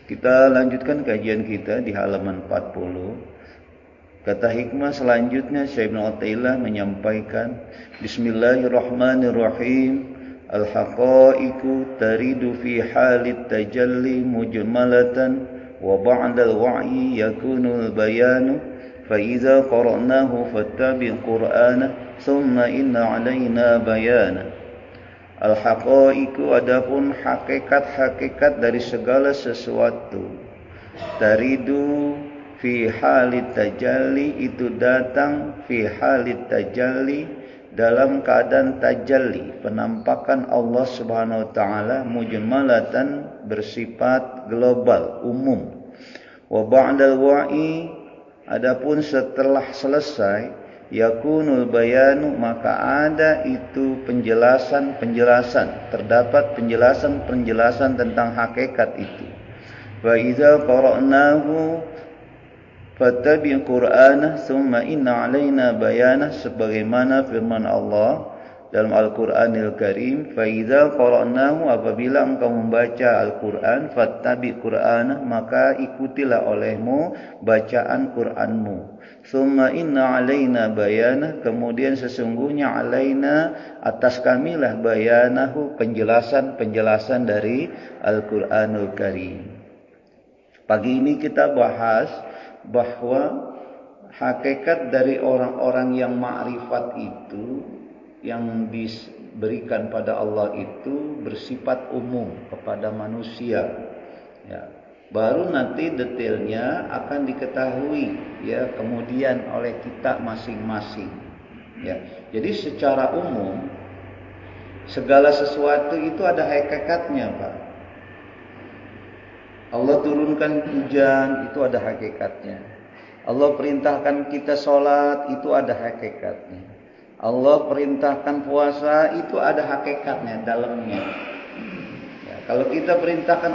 Kita lanjutkan kajian kita di halaman 40. Kata hikmah selanjutnya Syekh Ibnu Athaillah menyampaikan, Bismillahirrahmanirrahim. Al-haqaiqu taridu fi halit tajalli mujmalatan wa ba'dal wa'yi yakunul bayanu fa idza qara'nahu fattabi' qur'ana thumma inna 'alaina bayana. Al-haqaiqu adapun hakikat-hakikat dari segala sesuatu, taridu fi halit tajalli itu datang fi halit tajalli dalam keadaan tajalli, penampakan Allah Subhanahu wa taala, mujmalatan bersifat global, umum. Wa ba'dal wa'i adapun setelah selesai yakunul bayanu maka ada itu penjelasan, terdapat penjelasan tentang hakikat itu. Wa idza qara'nahu fattabi' qur'ana thumma inna 'alaina bayana, sebagaimana firman Allah dalam Al-Qur'anil Karim, fa idza qara'nahu, apabila engkau membaca Al-Qur'an, fattabi' qur'ana, maka ikutilah olehmu bacaan Qur'anmu. Thumma inna 'alaina bayana, kemudian sesungguhnya 'alaina atas kamilah bayanahu, penjelasan dari Al-Qur'anul Karim. Pagi ini kita bahas bahwa hakikat dari orang-orang yang ma'rifat itu, yang diberikan pada Allah itu bersifat umum kepada manusia. Ya. Baru nanti detailnya akan diketahui ya kemudian oleh kita masing-masing. Ya. Jadi secara umum segala sesuatu itu ada hakikatnya, Pak. Allah turunkan hujan, itu ada hakikatnya. Allah perintahkan kita sholat, itu ada hakikatnya. Allah perintahkan puasa, itu ada hakikatnya dalamnya. Ya, kalau kita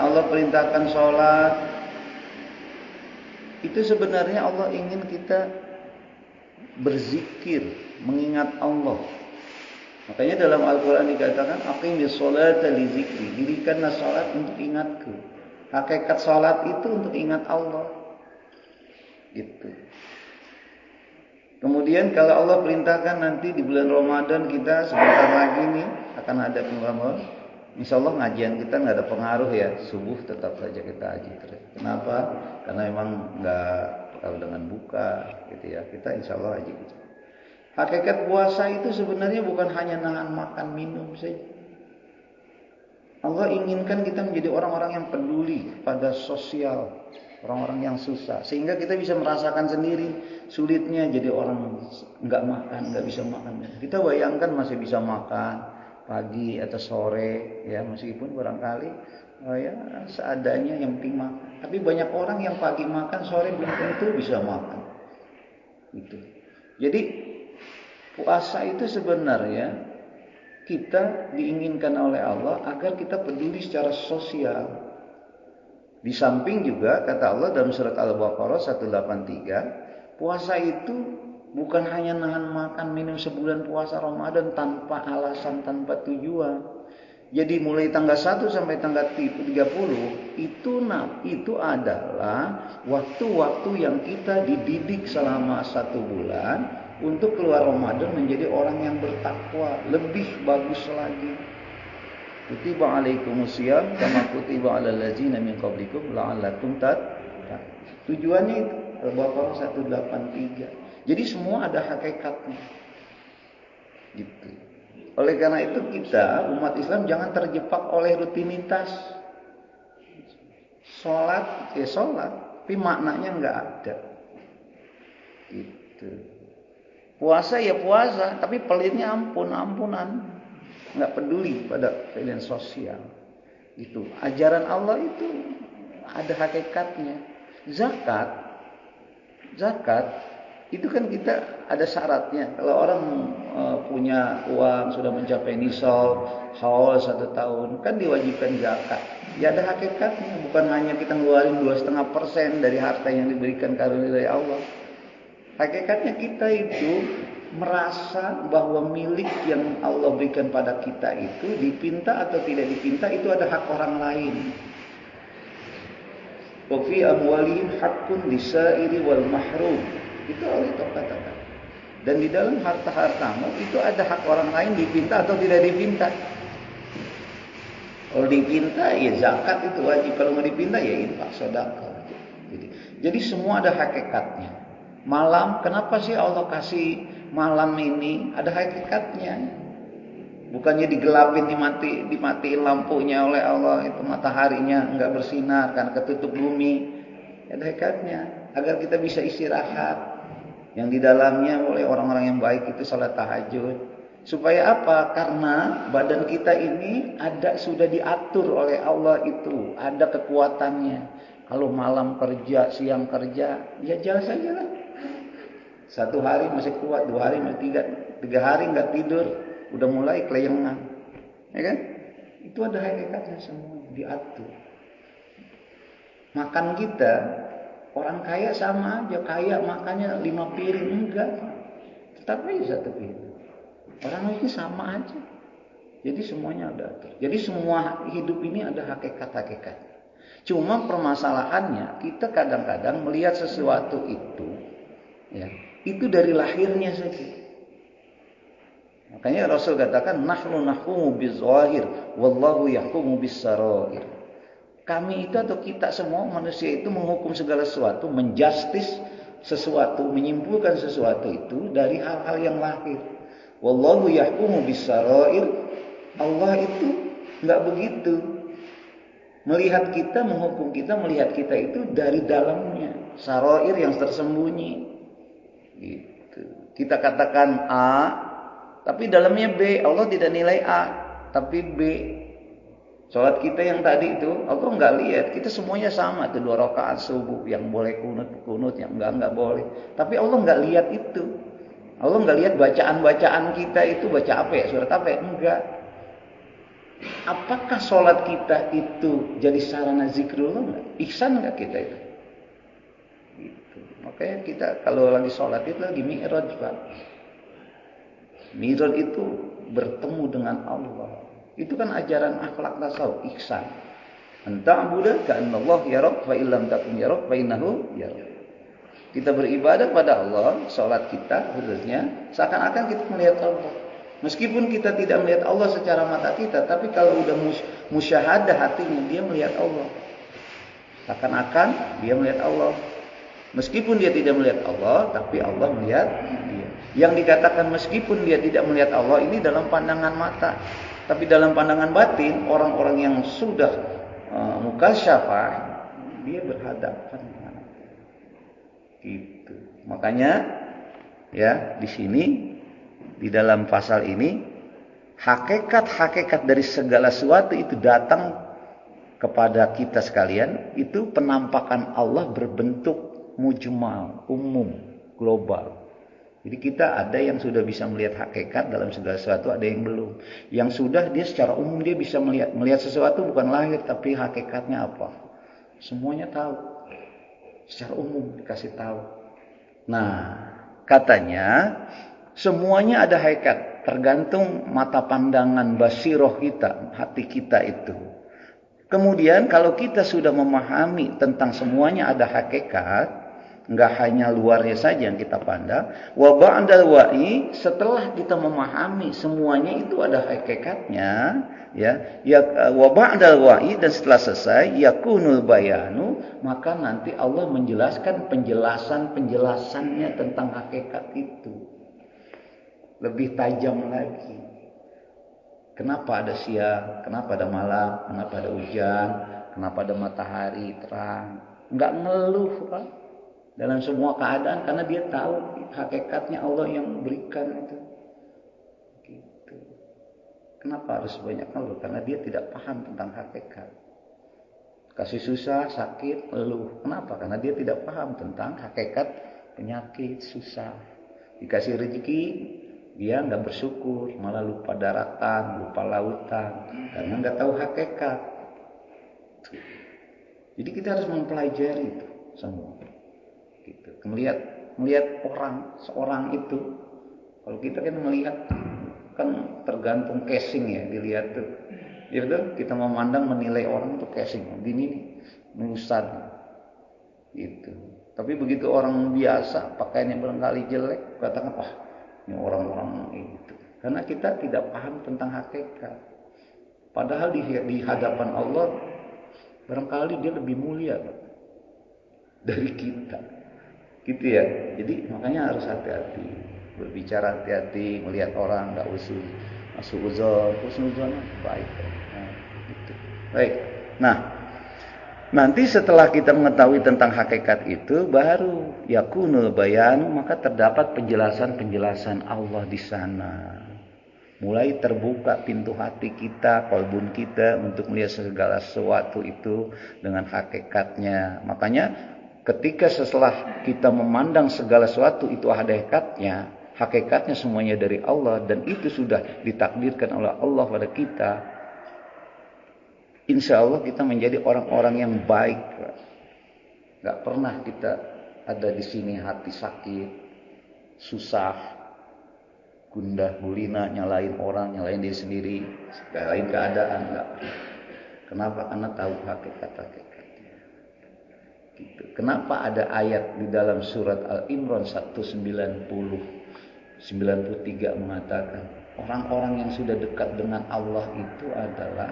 Allah perintahkan sholat, itu sebenarnya Allah ingin kita berzikir, mengingat Allah. Makanya dalam Al-Quran dikatakan, aqimis sholata li zikri, dirikanlah sholat untuk ingatku. Hakikat sholat itu untuk ingat Allah. Gitu. Kemudian kalau Allah perintahkan nanti di bulan Ramadan kita sebentar lagi nih akan ada pengajian. Insya Allah ngajian kita nggak ada pengaruh ya, subuh tetap saja kita haji terus. Kenapa? Karena memang nggak kalau dengan buka gitu ya, kita insya Allah haji. Hakikat puasa itu sebenarnya bukan hanya nahan makan minum saja. Allah inginkan kita menjadi orang-orang yang peduli pada sosial, orang-orang yang susah, sehingga kita bisa merasakan sendiri sulitnya jadi orang nggak makan, nggak bisa makan. Kita bayangkan masih bisa makan pagi atau sore, ya meskipun barangkali ya seadanya, yang penting makan. Tapi banyak orang yang pagi makan, sore belum tentu bisa makan. Gitu. Jadi puasa itu sebenarnya kita diinginkan oleh Allah agar kita peduli secara sosial. Di samping juga kata Allah dalam surat Al-Baqarah 183, puasa itu bukan hanya nahan makan minum sebulan puasa Ramadan tanpa alasan, tanpa tujuan. Jadi mulai tanggal 1 sampai tanggal 30 itu adalah waktu-waktu yang kita dididik selama 1 bulan untuk keluar Ramadan menjadi orang yang bertakwa, lebih bagus lagi. Kutiba alaikumusiyam kama kutiba alal ladzina min qablikum la'allakum tattaqun. Tujuannya itu Al-Baqarah 183. Jadi semua ada hakikatnya. Gitu. Oleh karena itu kita umat Islam jangan terjebak oleh rutinitas. Salat, tapi maknanya enggak ada. Gitu. Puasa ya puasa, tapi pelitnya ampunan, nggak peduli pada pilihan sosial. Itu ajaran Allah itu ada hakikatnya. Zakat itu kan kita ada syaratnya. Kalau orang punya uang sudah mencapai nisab, haul 1 tahun, kan diwajibkan zakat. Ya ada hakikatnya, bukan hanya kita ngeluarin 2,5% dari harta yang diberikan karunia dari Allah. Hakikatnya kita itu merasa bahwa milik yang Allah berikan pada kita itu dipinta atau tidak dipinta itu ada hak orang lain. Wa fi amwalihim haqqun lisairi wal mahrum. Itu Allah itu katakan. Dan di dalam harta-hartamu itu ada hak orang lain dipinta atau tidak dipinta. Kalau dipinta ya zakat itu wajib, kalau mau dipinta ya infak, sedekah. Jadi semua ada hakikatnya. Malam, kenapa sih Allah kasih malam ini? Ada hakikatnya. Bukannya digelapin, dimatiin lampunya oleh Allah, itu mataharinya enggak bersinar karena ketutup bumi. Ada hakikatnya agar kita bisa istirahat. Yang di dalamnya oleh orang-orang yang baik itu salat tahajud. Supaya apa? Karena badan kita ini sudah diatur oleh Allah itu, ada kekuatannya. Kalau malam kerja, siang kerja, ya jelas saja lah. 1 hari masih kuat, 2 hari masih 3 hari enggak tidur, udah mulai kelayangan. Ya kan? Itu ada hakikatnya semua diatur. Makan kita, orang kaya sama aja, kaya makannya 5 piring enggak. Tetap aja 1 piring. Orang lain sama aja. Jadi semuanya ada atur. Jadi semua hidup ini ada hakikat-hakikat. Cuma permasalahannya kita kadang-kadang melihat sesuatu itu, ya, itu dari lahirnya saja. Makanya Rasul katakan nahnu nahkumu bizahir wallahu yahkumu bis-sarair. Kami itu atau kita semua manusia itu menghukum segala sesuatu, menjustis sesuatu, menyimpulkan sesuatu itu dari hal-hal yang lahir. Wallahu yahkumu bis-sarair. Allah itu enggak begitu. Melihat kita, menghukum kita, melihat kita itu dari dalamnya. Sarair yang tersembunyi. Gitu. Kita katakan A, tapi dalamnya B. Allah tidak nilai A, tapi B. Salat kita yang tadi itu, Allah enggak lihat. Kita semuanya sama. Itu 2 rakaat subuh. Yang boleh kunut, yang enggak boleh. Tapi Allah enggak lihat itu. Allah enggak lihat bacaan-bacaan kita itu baca apa ya, surat apa ya? Enggak. Apakah sholat kita itu jadi sarana zikrullah enggak? Ihsan enggak kita itu? Gitu. Makanya kita kalau lagi sholat itu lagi mi'raj, Pak. Mi'raj itu bertemu dengan Allah. Itu kan ajaran akhlak tasawuf, ihsan. Anta'budu ka'annallahu yarak fa illam takun yarak fa innahu yarak. Kita beribadah pada Allah, sholat kita khususnya seakan-akan kita melihat Allah. Meskipun kita tidak melihat Allah secara mata kita, tapi kalau udah musyahadah hatinya, dia melihat Allah. Seakan-akan dia melihat Allah. Meskipun dia tidak melihat Allah, tapi Allah melihat dia. Yang dikatakan meskipun dia tidak melihat Allah ini dalam pandangan mata, tapi dalam pandangan batin, orang-orang yang sudah mukasyafah, dia berhadapan dengan Allah. Gitu. Makanya ya di sini di dalam pasal ini hakikat-hakikat dari segala sesuatu itu datang kepada kita sekalian, itu penampakan Allah berbentuk mujmal, umum, global. Jadi kita ada yang sudah bisa melihat hakikat dalam segala sesuatu, ada yang belum. Yang sudah dia secara umum dia bisa melihat sesuatu bukan lahir tapi hakikatnya apa. Semuanya tahu. Secara umum dikasih tahu. Nah, katanya semuanya ada hakikat, tergantung mata pandangan basiroh kita, hati kita itu. Kemudian kalau kita sudah memahami tentang semuanya ada hakikat, enggak hanya luarnya saja yang kita pandang, wa ba'dal wa'i, setelah kita memahami semuanya itu ada hakikatnya, wa ba'dal wa'i, dan setelah selesai yakunul bayanu, maka nanti Allah menjelaskan penjelasannya tentang hakikat itu lebih tajam lagi. Kenapa ada siang, kenapa ada malam, kenapa ada hujan, kenapa ada matahari terang. Enggak ngeluh, Pak. Dalam semua keadaan, karena dia tahu hakikatnya Allah yang berikan itu. Gitu. Kenapa harus banyak ngeluh? Karena dia tidak paham tentang hakikat. Kasih susah, sakit, ngeluh. Kenapa? Karena dia tidak paham tentang hakikat penyakit, susah. Dikasih rezeki, dia enggak bersyukur, malah lupa daratan, lupa lautan, karena enggak tahu hakikat. Jadi kita harus mempelajari itu semua. Gitu. Melihat seorang itu, kalau kita kan melihat kan tergantung casing ya, dilihat tuh. Ya betul, kita memandang menilai orang itu casing. Ini ustaz. Itu. Tapi begitu orang biasa pakaiannya barangkali jelek, katakan wah ini orang-orang itu. Karena kita tidak paham tentang hakikat. Padahal di hadapan Allah barangkali dia lebih mulia dari kita. Gitu ya. Jadi makanya harus hati-hati. Berbicara hati-hati, melihat orang enggak usuzon, husnuzon baik. Nah, gitu. Baik. Nah, nanti setelah kita mengetahui tentang hakikat itu, baru yakunul bayan, maka terdapat penjelasan-penjelasan Allah di sana. Mulai terbuka pintu hati kita, kolbun kita untuk melihat segala sesuatu itu dengan hakikatnya. Makanya ketika setelah kita memandang segala sesuatu itu hakikatnya semuanya dari Allah dan itu sudah ditakdirkan oleh Allah pada kita, insya Allah kita menjadi orang-orang yang baik. Gak pernah kita ada di sini hati sakit, susah, gundah gulina, nyalain orang, nyalain diri sendiri, nyalain keadaan. Enggak. Kenapa? Karena tahu hakikat-hakikatnya. Gitu. Kenapa ada ayat di dalam surat Al-Imran 193 mengatakan orang-orang yang sudah dekat dengan Allah itu adalah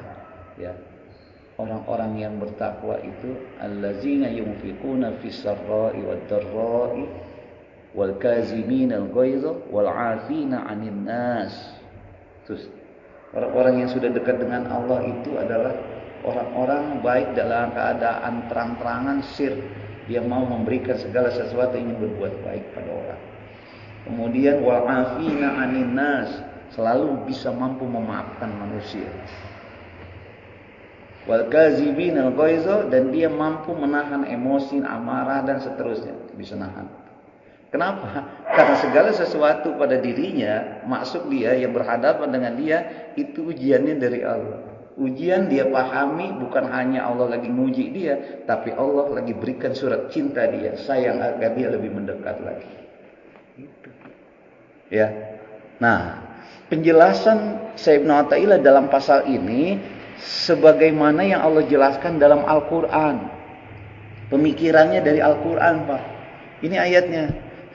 orang-orang yang bertakwa itu allazina yunfiquna fis sarra'i wad dharra'i wal kazimin al ghaidha wal 'afina 'anil nas. Terus orang-orang yang sudah dekat dengan Allah itu adalah orang-orang baik dalam keadaan terang-terangan sir, dia mau memberikan segala sesuatu, ingin berbuat baik pada orang. Kemudian wal 'afina 'anil nas, selalu bisa mampu memaafkan manusia. Wal kazimin al ghaidha, dan dia mampu menahan emosi, amarah dan seterusnya, bisa nahan. Kenapa? Karena segala sesuatu pada dirinya, maksud dia yang berhadapan dengan dia, itu ujiannya dari Allah. Ujian dia pahami bukan hanya Allah lagi nguji dia, tapi Allah lagi berikan surat cinta dia, sayang agar dia lebih mendekat lagi. Gitu. Ya. Nah, penjelasan Syekh Ibnu Athaillah dalam pasal ini sebagaimana yang Allah jelaskan dalam Al-Quran. Pemikirannya dari Al-Quran, Pak. Ini ayatnya.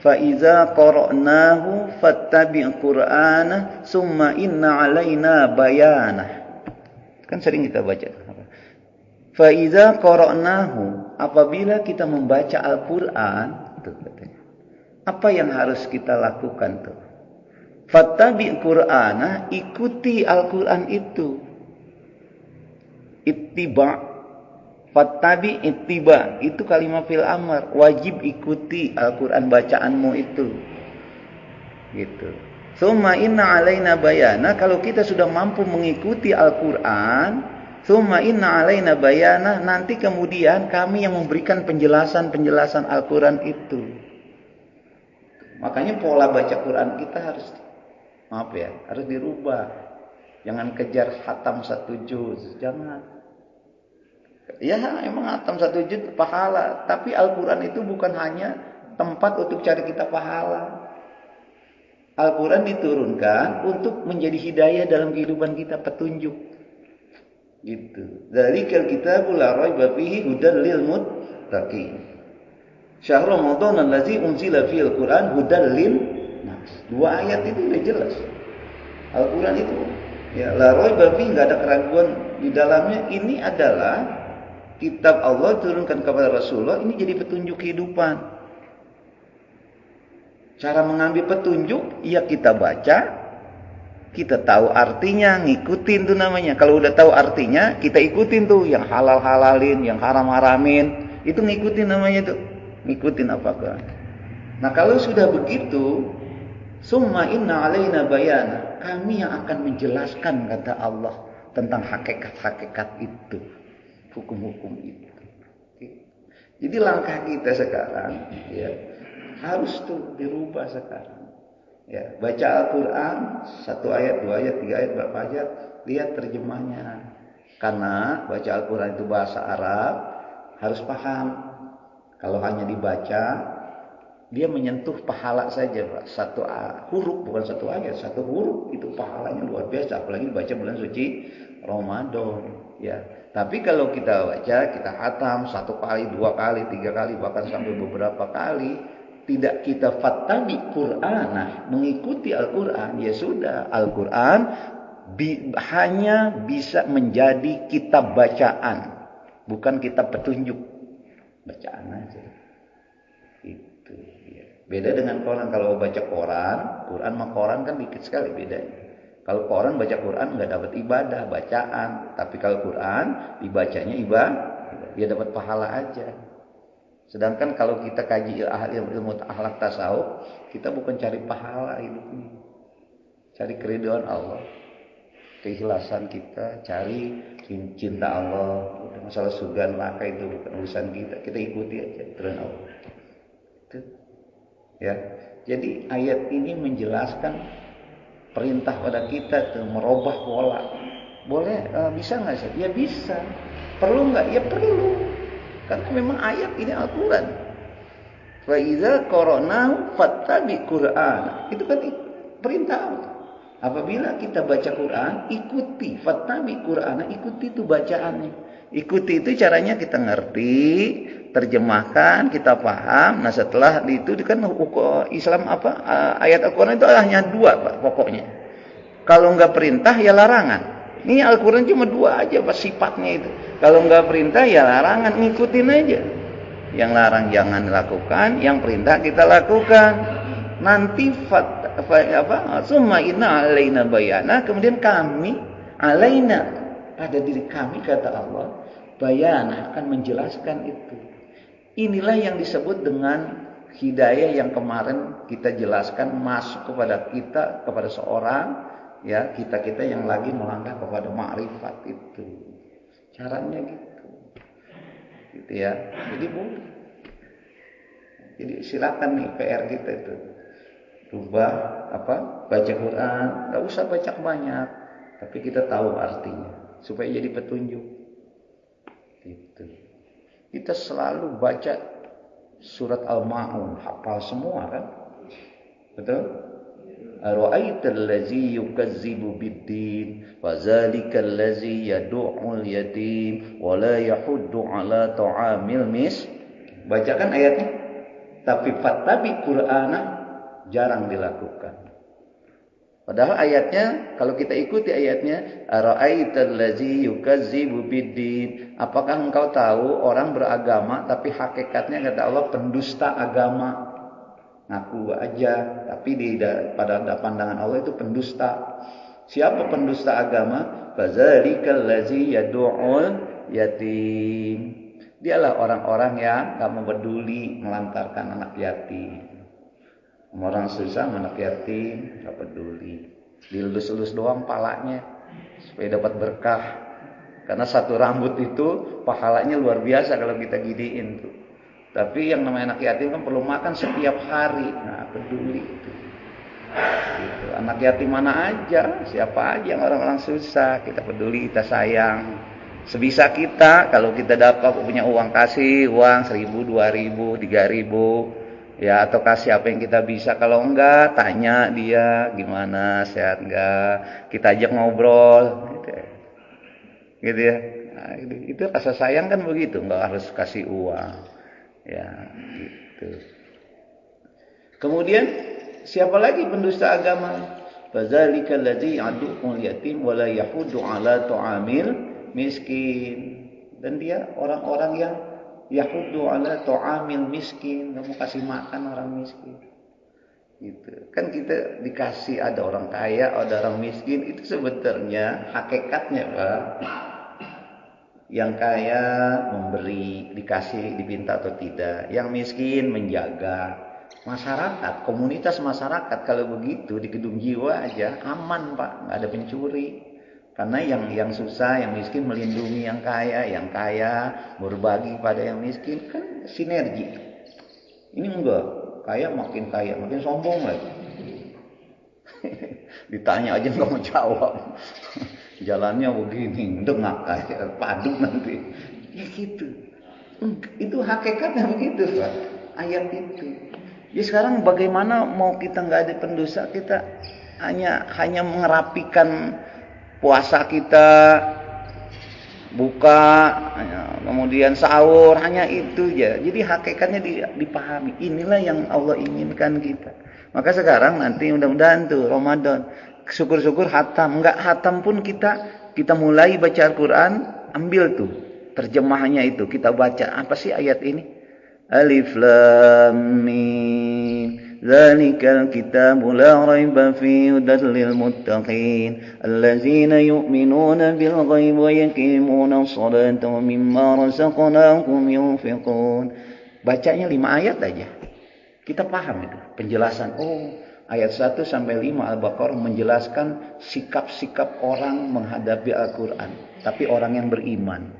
فَإِذَا قَرَأْنَاهُ فَاتَّبِعْ قُرْآنَهُ ثُمَّ إِنَّ عَلَيْنَا بَيَانَهُ. Kan sering kita baca. فَإِذَا قَرَأْنَاهُ, apabila kita membaca Al-Quran, tuh katanya, apa yang harus kita lakukan tuh? فَاتَّبِعْ قُرْآنَهُ, ikuti Al-Quran itu. Ittiba'. Fattabi ittiba, itu kalimat fil amr, wajib ikuti Al-Quran bacaanmu itu. Gitu. Summa inna alaina bayana, kalau kita sudah mampu mengikuti Al-Quran, summa inna alaina bayana, nanti kemudian kami yang memberikan penjelasan-penjelasan Al-Quran itu. Makanya pola baca Quran kita harus harus dirubah. Jangan kejar khatam 1 juz, jangan. Ya emang khatam 1 juz pahala, tapi Al-Quran itu bukan hanya tempat untuk cari kita pahala. Al-Quran diturunkan untuk menjadi hidayah dalam kehidupan kita, petunjuk. Gitu. Dzalikal kitabul la raiba fihi hudal lil muttaqin. Syahrul Ramadan allazi unzila fil Quran hudal lin nas. 2 ayat itu udah jelas. Al-Quran itu la raiba fihi, enggak ada keraguan di dalamnya. Ini adalah kitab Allah turunkan kepada Rasulullah, ini jadi petunjuk kehidupan. Cara mengambil petunjuk, ya kita baca, kita tahu artinya, ngikutin tuh namanya. Kalau udah tahu artinya, kita ikutin tuh yang halal-halalin, yang haram-haramin, itu ngikutin namanya tuh. Ngikutin apakah. Nah, kalau sudah begitu, summa inna alaina bayana, kami yang akan menjelaskan kata Allah tentang hakikat-hakikat itu. Hukum-hukum itu. Jadi langkah kita sekarang harus tuh dirubah sekarang. Ya, baca Al-Quran 1 ayat, 2 ayat, 3 ayat, berapa ayat, lihat terjemahnya. Karena baca Al-Quran itu bahasa Arab, harus paham. Kalau hanya dibaca, dia menyentuh pahala saja, Pak. 1 huruf, bukan 1 ayat, 1 huruf itu pahalanya luar biasa, apalagi dibaca bulan suci Ramadan, ya. Tapi kalau kita baca, kita khatam 1 kali, 2 kali, 3 kali, bahkan sampai beberapa kali, tidak kita fattabi Qur'anah, mengikuti Al-Quran, ya sudah, Al-Quran hanya bisa menjadi kitab bacaan, bukan kitab petunjuk. Bacaan aja. Itu ya. Beda dengan koran. Kalau baca koran, Quran sama koran kan dikit sekali bedanya. Kalau koran baca Quran nggak dapat ibadah, bacaan. Tapi kalau Quran dibacanya ibadah, dia dapat pahala aja. Sedangkan kalau kita kaji ilmu akhlak tasawuf, kita bukan cari pahala hidupnya, cari keridhaan Allah, keikhlasan kita, cari cinta Allah. Masalah surga neraka itu bukan urusan kita, kita ikuti aja aturan Allah. Itu ya. Jadi ayat ini menjelaskan perintah pada kita tuh merubah pola. Boleh, bisa nggak sih? Ya bisa. Perlu nggak? Ya perlu. Karena memang ayat ini Al-Quran. Wa idza qara'nahu fattabi Qur'an. Itu kan perintah Allah. Apabila kita baca Quran, ikuti fattabi Qur'an, ikuti itu bacaannya. Ikuti itu caranya kita ngerti, terjemahkan, kita paham. Nah, setelah itu kan Islam apa? Ayat Al-Quran itu hanya 2, Pak, pokoknya. Kalau enggak perintah ya larangan. Ini Al-Quran cuma 2 aja Pak sifatnya itu. Kalau enggak perintah ya larangan, ngikutin aja. Yang larang jangan lakukan, yang perintah kita lakukan. Nanti summa inna alaina bayana, kemudian kami alaina, pada diri kami kata Allah, bayana, akan menjelaskan itu. Inilah yang disebut dengan hidayah yang kemarin kita jelaskan, masuk kepada kita, kepada seorang, ya, kita yang lagi melangkah kepada ma'rifat itu. Caranya gitu ya. Jadi boleh. Jadi silakan nih PR kita itu, rubah baca Quran, nggak usah baca banyak, tapi kita tahu artinya supaya jadi petunjuk. Gitu. Kita selalu baca surat Al-Ma'un, hafal semua kan? Betul? Ara'aital ladzi yukazzibu bid-din wa zalikal ladzi yad'ul yatim wa la yahuddu 'ala ta'amil Bacakan ayatnya. Tapi fattabi Qur'ana jarang dilakukan. Padahal ayatnya, kalau kita ikuti ayatnya, ara'aital ladzi yukazzibu bid-din. Apakah engkau tahu orang beragama tapi hakikatnya kata Allah pendusta agama? Ngaku aja, tapi pada pandangan Allah itu pendusta. Siapa pendusta agama? Fazalikal ladzi yad'ul yatim. Dialah orang-orang yang gak mau peduli melantarkan anak yatim. Orang susah anak yatim gak peduli, dilus-lus doang palanya supaya dapat berkah. Karena satu rambut itu pahalanya luar biasa kalau kita gidiin tuh. Tapi yang namanya anak yatim kan perlu makan setiap hari. Nah, peduli itu. Gitu. Anak yatim mana aja, siapa aja yang orang-orang susah, kita peduli, kita sayang. Sebisa kita, kalau kita dapat punya uang, kasih uang 1.000, 2.000, 3.000, ya, atau kasih apa yang kita bisa. Kalau enggak, tanya dia gimana, sehat enggak, kita ajak ngobrol, gitu ya. Nah, itu rasa sayang kan begitu, enggak harus kasih uang, ya, gitu. Kemudian siapa lagi pendusta agama? Fadzalikal ladzi yad'ul yatim wa la yahuddu 'ala ta'amil miskin. Dan dia orang-orang yang yahuddu 'ala ta'amil miskin, enggak mau kasih makan orang miskin. Gitu. Kan kita dikasih, ada orang kaya, ada orang miskin, itu sebetulnya hakikatnya, Pak. Yang kaya memberi, dikasih, dipinta atau tidak. Yang miskin menjaga. Masyarakat, komunitas masyarakat kalau begitu di gedung jiwa aja aman, Pak, nggak ada pencuri. Karena yang susah, yang miskin melindungi yang kaya berbagi pada yang miskin, kan sinergi. Ini enggak, kaya, makin sombong lagi. Ditanya aja nggak mau jawab. Jalannya begini, dengak kayak paduk nanti. Ya gitu. Itu hakikatnya begitu, Pak. Ayat itu. Ya sekarang bagaimana mau kita nggak ada pendosa, kita hanya mengerapikan puasa kita, buka, kemudian sahur, hanya itu aja. Jadi hakikatnya dipahami. Inilah yang Allah inginkan kita. Maka sekarang nanti mudah-mudahan tuh Ramadan, syukur-syukur hatam. Enggak hatam pun kita mulai baca Al-Quran, ambil tuh terjemahnya itu, kita baca. Apa sih ayat ini? Alif Lam Mim. Dzalikal kitabu la raiba fihi hudan lil muttaqin allazina yu'minuna bil ghaibi wa yuqimuna as-salata wa mimma razaqnahum yunfiqun. Bacanya 5 ayat aja. Kita paham itu penjelasan. Oh, ayat 1 sampai 5 Al-Baqarah menjelaskan sikap-sikap orang menghadapi Al-Qur'an, tapi orang yang beriman.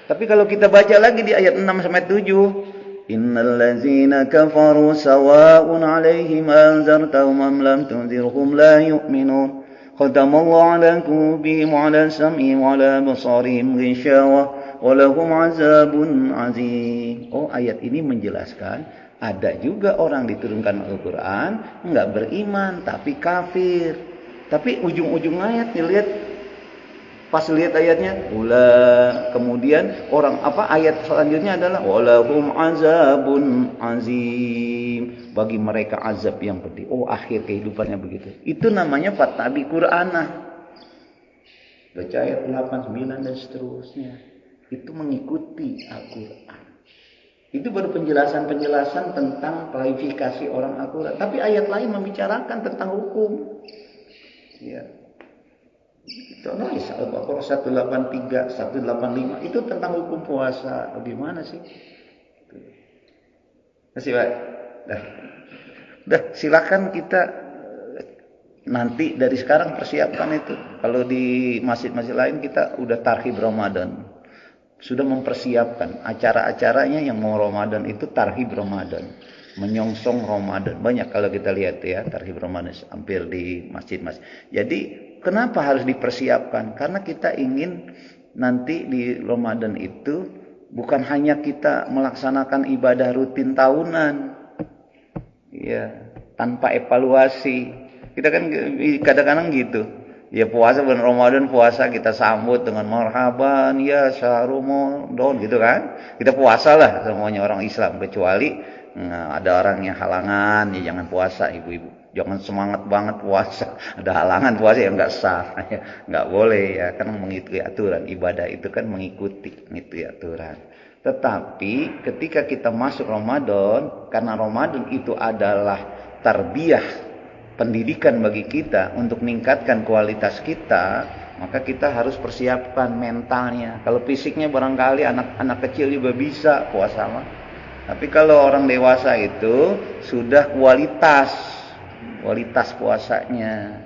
Tapi kalau kita baca lagi di ayat 6 sampai 7, innal ladzina kafaru sawa'un 'alaihim anzartahum am lam tunzirhum la yu'minun. Khatamallahu 'ala qulubihim wa 'ala sam'ihim wa 'ala basarihim ghishawah wa lahum 'adzabun 'adzim. Oh, ayat ini menjelaskan ada juga orang diturunkan Al-Qur'an enggak beriman tapi kafir. Tapi ujung-ujung ayat dilihat, pas lihat ayatnya, kemudian orang ayat selanjutnya adalah walahum azabun azim, bagi mereka azab yang pedih. Oh, akhir kehidupannya begitu. Itu namanya fattabi Qur'anah. Baca ayat 8, 9 dan seterusnya. Itu mengikuti Al-Qur'an. Itu baru penjelasan-penjelasan tentang klarifikasi orang Al-Qur'an. Tapi ayat lain membicarakan tentang hukum. Ya. Contohnya Al-Baqarah 183, 185 itu tentang hukum puasa. Bagaimana sih? Masih Pak? Dah silakan kita nanti dari sekarang persiapkan itu. Kalau di masjid-masjid lain kita udah tarhib Ramadan. Sudah mempersiapkan acara-acaranya yang mau Ramadan itu tarhib Ramadan. Menyongsong Ramadan. Banyak kalau kita lihat ya, tarhib Ramadan hampir di masjid-masjid. Jadi kenapa harus dipersiapkan? Karena kita ingin nanti di Ramadan itu bukan hanya kita melaksanakan ibadah rutin tahunan, ya, tanpa evaluasi. Kita kan kadang-kadang gitu. Ya puasa bulan Ramadan, puasa kita sambut dengan marhaban ya syahrul Ramadan gitu kan. Kita puasa lah semuanya orang Islam, kecuali ada orang yang halangan, ya jangan puasa ibu-ibu. Jangan semangat banget puasa. Ada halangan puasa yang enggak sah. Enggak boleh ya, kan mengikuti aturan. Ibadah itu kan mengikuti aturan. Tetapi ketika kita masuk Ramadan, karena Ramadan itu adalah tarbiyah, pendidikan bagi kita untuk meningkatkan kualitas kita, maka kita harus persiapkan mentalnya. Kalau fisiknya barangkali anak-anak kecil juga bisa puasa mah. Tapi kalau orang dewasa itu sudah kualitas puasanya.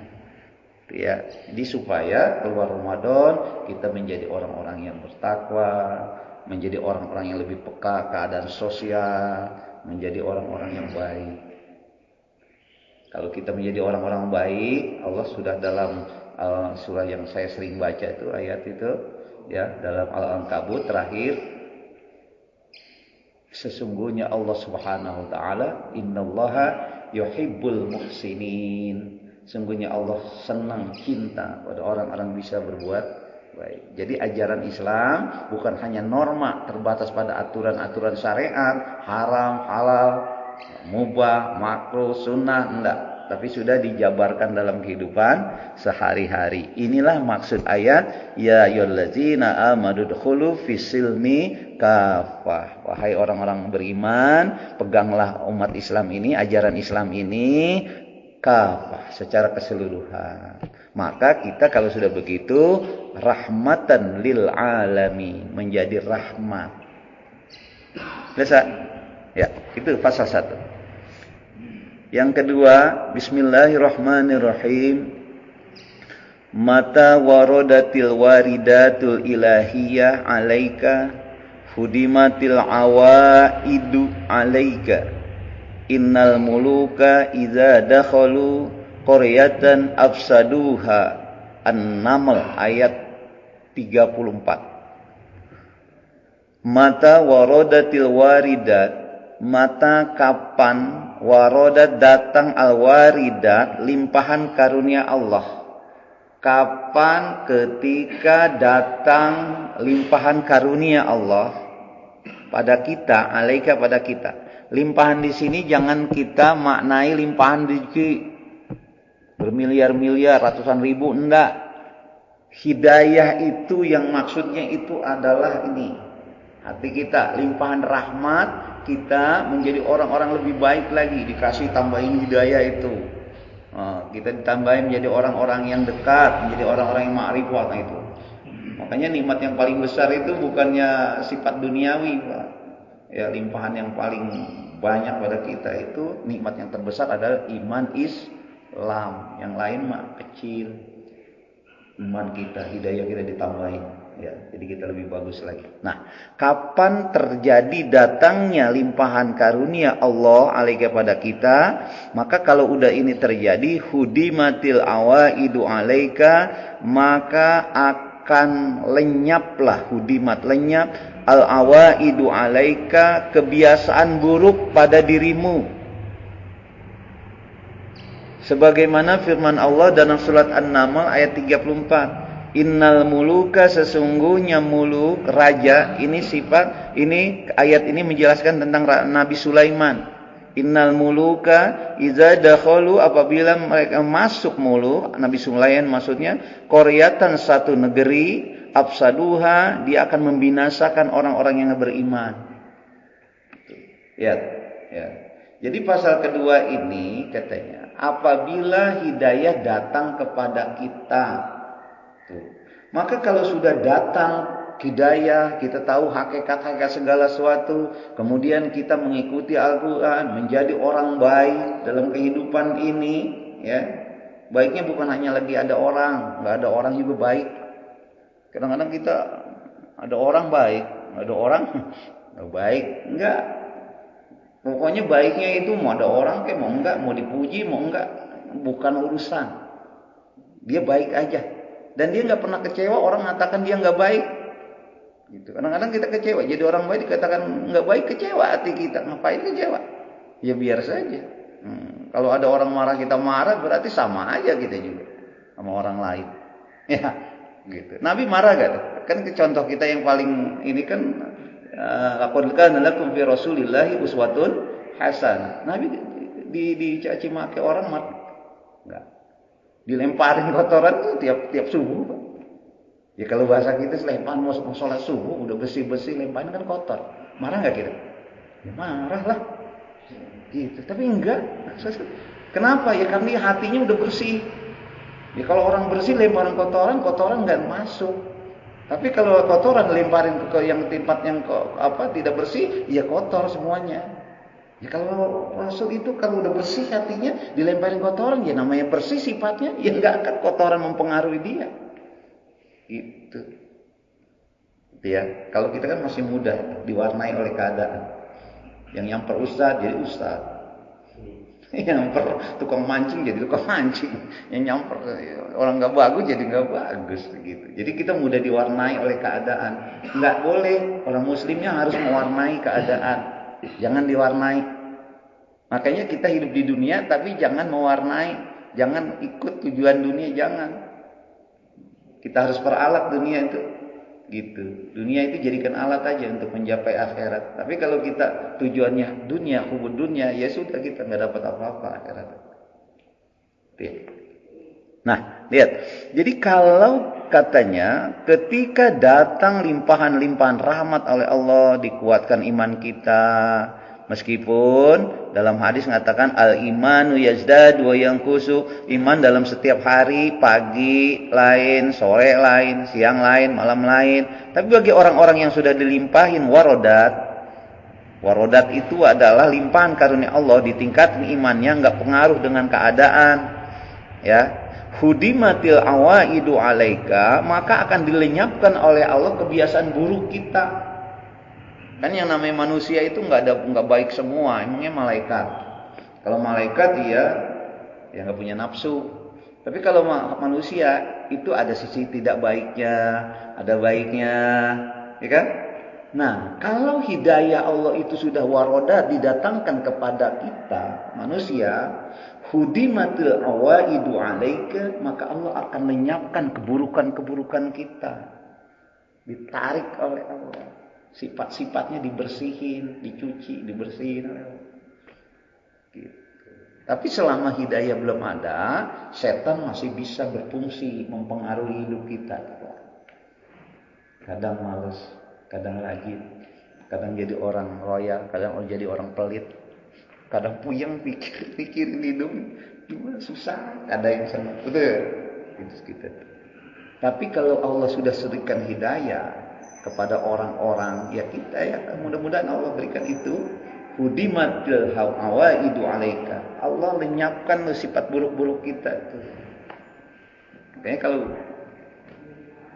Ya, jadi supaya keluar Ramadan kita menjadi orang-orang yang bertakwa, menjadi orang-orang yang lebih peka keadaan sosial, menjadi orang-orang yang baik. Kalau kita menjadi orang-orang baik, Allah sudah dalam surah yang saya sering baca itu ayat itu ya, dalam Al-Ankabut terakhir, sesungguhnya Allah Subhanahu wa taala innallaha yuhibbul muhsinin. Sungguhnya Allah senang, cinta pada orang-orang bisa berbuat baik. Jadi ajaran Islam bukan hanya norma terbatas pada aturan-aturan syariat, haram, halal, mubah, makruh, sunnah, enggak. Tapi sudah dijabarkan dalam kehidupan sehari-hari. Inilah maksud ayat ya ayyuhallazina amanu dkhulu fis-silmi kafah. Wahai orang-orang beriman, peganglah umat Islam ini, ajaran Islam ini kafah, secara keseluruhan. Maka kita kalau sudah begitu, rahmatan lil alamin, menjadi rahmat. Bisa? Ya, itu pasal 1. Yang kedua, bismillahirrahmanirrahim. Mata waradatil waridatul ilahiyah alaika hudimatil awaidu alaika innal muluka idza dakhalu qaryatan afsaduha. An-Naml ayat 34. Mata waradatil waridat, mata kapan warodat datang al-waridat, limpahan karunia Allah. Kapan? Ketika datang limpahan karunia Allah pada kita, alaika pada kita. Limpahan di sini jangan kita maknai limpahan rezeki bermiliar-miliar, ratusan ribu, enggak. Hidayah itu yang maksudnya itu adalah ini. Hati kita, limpahan rahmat, kita menjadi orang-orang lebih baik lagi, dikasih tambahin hidayah itu. Kita ditambahin menjadi orang-orang yang dekat, menjadi orang-orang yang ma'rifat itu. Makanya nikmat yang paling besar itu bukannya sifat duniawi, Pak. Ya, limpahan yang paling banyak pada kita itu nikmat yang terbesar adalah iman Islam. Yang lain mah kecil. Iman kita, hidayah kita ditambahin, ya, jadi kita lebih bagus lagi. Nah, kapan terjadi datangnya limpahan karunia Allah alaika pada kita? Maka kalau udah ini terjadi, hudimatil awaidu alaika, maka akan lenyaplah, hudimat lenyap, al awaidu alaika, kebiasaan buruk pada dirimu. Sebagaimana firman Allah dalam surat An-Naml ayat 34. Innal muluka, sesungguhnya muluk, raja, ini sifat, ini ayat ini menjelaskan tentang Nabi Sulaiman. Innal muluka iza dakhalu, apabila mereka masuk muluk, Nabi Sulaiman maksudnya, qaryatan, satu negeri, afsaduha, dia akan membinasakan orang-orang yang beriman. Ya. Jadi pasal kedua ini katanya, apabila hidayah datang kepada kita, maka kalau sudah datang hidayah, kita tahu hakikat-hakikat segala sesuatu, kemudian kita mengikuti Al-Quran, menjadi orang baik dalam kehidupan ini, ya, baiknya bukan hanya lagi ada orang, nggak ada orang juga baik. Kadang-kadang kita ada orang baik, ada orang nggak baik, enggak. Pokoknya baiknya itu mau ada orang kayak mau enggak, mau dipuji mau enggak, bukan urusan. Dia baik aja. Dan dia enggak pernah kecewa orang mengatakan dia enggak baik. Gitu. Kadang-kadang kita kecewa, jadi orang baik dikatakan enggak baik, kecewa hati kita. Ngapain kecewa? Ya biar saja. Kalau ada orang marah kita marah, berarti sama aja kita juga sama orang lain. Ya, gitu. Nabi marah gak? Kan contoh kita yang paling ini kan, laqad kana lakum fi Rasulillahi uswatun hasanah. Nabi dicaci maki orang marah enggak. Dilemparin kotoran tuh tiap subuh, Pak. Ya kalau bahasa kita lemparan mau sholat subuh udah bersih-bersih, lemparin kan kotor. Marah enggak kita? Ya marah lah. Gitu. Tapi enggak. Kenapa? Ya karena hatinya udah bersih. Ya kalau orang bersih lemparan kotoran enggak masuk. Tapi kalau kotoran lemparin ke yang tempat yang tidak bersih, ya kotor semuanya. Ya kalau Rasul itu kalau udah bersih hatinya, dilemparin kotoran, ya namanya bersih sifatnya, ya enggak akan kotoran mempengaruhi dia. Itu. Ya, kalau kita kan masih muda, diwarnai oleh keadaan. Yang nyamper ustaz jadi ustaz. Yang nyamper tukang mancing jadi tukang mancing. Yang nyamper orang nggak bagus jadi nggak bagus gitu. Jadi kita mudah diwarnai oleh keadaan. Nggak boleh, orang muslimnya harus mewarnai keadaan. Jangan diwarnai. Makanya kita hidup di dunia tapi jangan mewarnai, jangan ikut tujuan dunia, jangan. Kita harus peralat dunia itu. Gitu. Dunia itu jadikan alat aja untuk mencapai akhirat. Tapi kalau kita tujuannya dunia, hubud dunia, ya sudah kita nggak dapat apa-apa akhirat. Nah, lihat. Jadi kalau katanya ketika datang limpahan-limpahan rahmat oleh Allah, dikuatkan iman kita. Meskipun dalam hadis mengatakan al-imanu yazdad wa yanqusu, iman dalam setiap hari, pagi lain, sore lain, siang lain, malam lain. Tapi bagi orang-orang yang sudah dilimpahin warodat itu adalah limpahan karunia Allah, ditingkatkan imannya, enggak pengaruh dengan keadaan. Ya. Hudimatil awaidu alaika, maka akan dilenyapkan oleh Allah kebiasaan buruk kita. Kan yang namanya manusia itu nggak baik semua, emangnya malaikat. Kalau malaikat ya nggak punya nafsu. Tapi kalau manusia itu ada sisi tidak baiknya, ada baiknya, ya kan? Nah, kalau hidayah Allah itu sudah waroda didatangkan kepada kita, manusia, hudimatul awaidu alaika, maka Allah akan lenyapkan keburukan-keburukan kita. Ditarik oleh Allah. Sifat-sifatnya dibersihin, dicuci, dibersihin oleh Allah. Gitu. Tapi selama hidayah belum ada, setan masih bisa berfungsi mempengaruhi hidup kita. Kadang malas, kadang rajin, kadang jadi orang royal, kadang jadi orang pelit, kadang puyeng pikir hidup gimana susah, ada yang senang, betul, itu kita. Tapi kalau Allah sudah berikan hidayah kepada orang-orang, ya kita ya mudah-mudahan Allah berikan itu. Hudimatil hawaidu alaika. Allah lenyapkan sifat buruk-buruk kita itu. Makanya kalau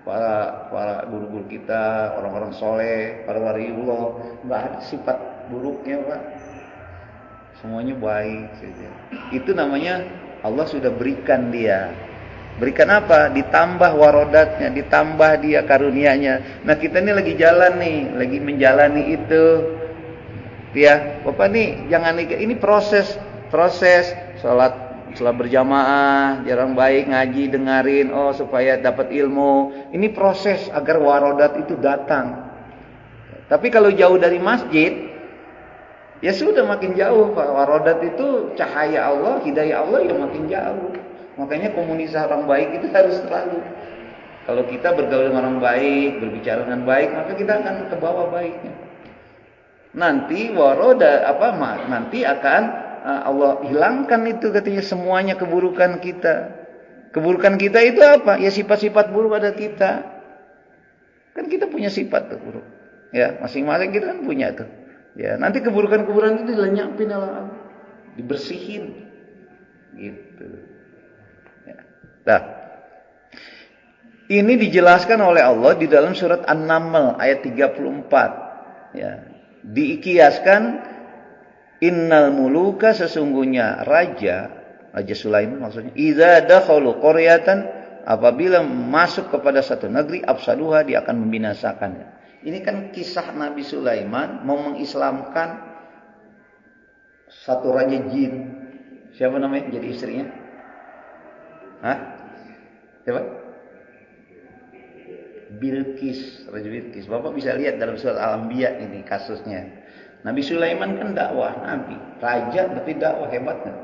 para guru-guru kita, orang-orang soleh, para waliullah, enggak ada sifat buruknya, Pak. Semuanya baik saja. Itu namanya Allah sudah berikan dia. Berikan apa? Ditambah warodatnya, ditambah dia karunianya. Nah, kita ini lagi jalan nih, lagi menjalani itu. Ya, Bapak nih jangan ini proses salat berjamaah, jarang baik ngaji dengerin supaya dapat ilmu. Ini proses agar warodat itu datang. Tapi kalau jauh dari masjid, ya sudah makin jauh Pak. Warodat itu cahaya Allah, hidayah Allah ya makin jauh. Makanya komunitas orang baik itu harus selalu. Kalau kita bergaul dengan orang baik, berbicara dengan baik, maka kita akan ke bawah baiknya. Nanti nanti akan Allah hilangkan itu katanya semuanya keburukan kita. Keburukan kita itu apa? Ya sifat-sifat buruk pada kita. Kan kita punya sifat tuh buruk. Ya, masing-masing kita kan punya tuh. Ya, nanti keburukan-keburukan itu dilenyapin oleh Allah. Dibersihin. Gitu. Ya. Nah, ini dijelaskan oleh Allah di dalam surat An-Naml ayat 34. Ya. Dikiaskan innal muluka sesungguhnya Raja Sulaiman maksudnya idza dakhalu qaryatan apabila masuk kepada satu negeri afsaduha dia akan membinasakannya. Ini kan kisah Nabi Sulaiman mau mengislamkan satu raja jin. Siapa namanya jadi istrinya? Hah? Siapa? Bilqis, Raja Bilqis. Bapak bisa lihat dalam surat Al-Anbiya ini kasusnya. Nabi Sulaiman kan dakwah nabi, raja tapi dakwah hebatnya.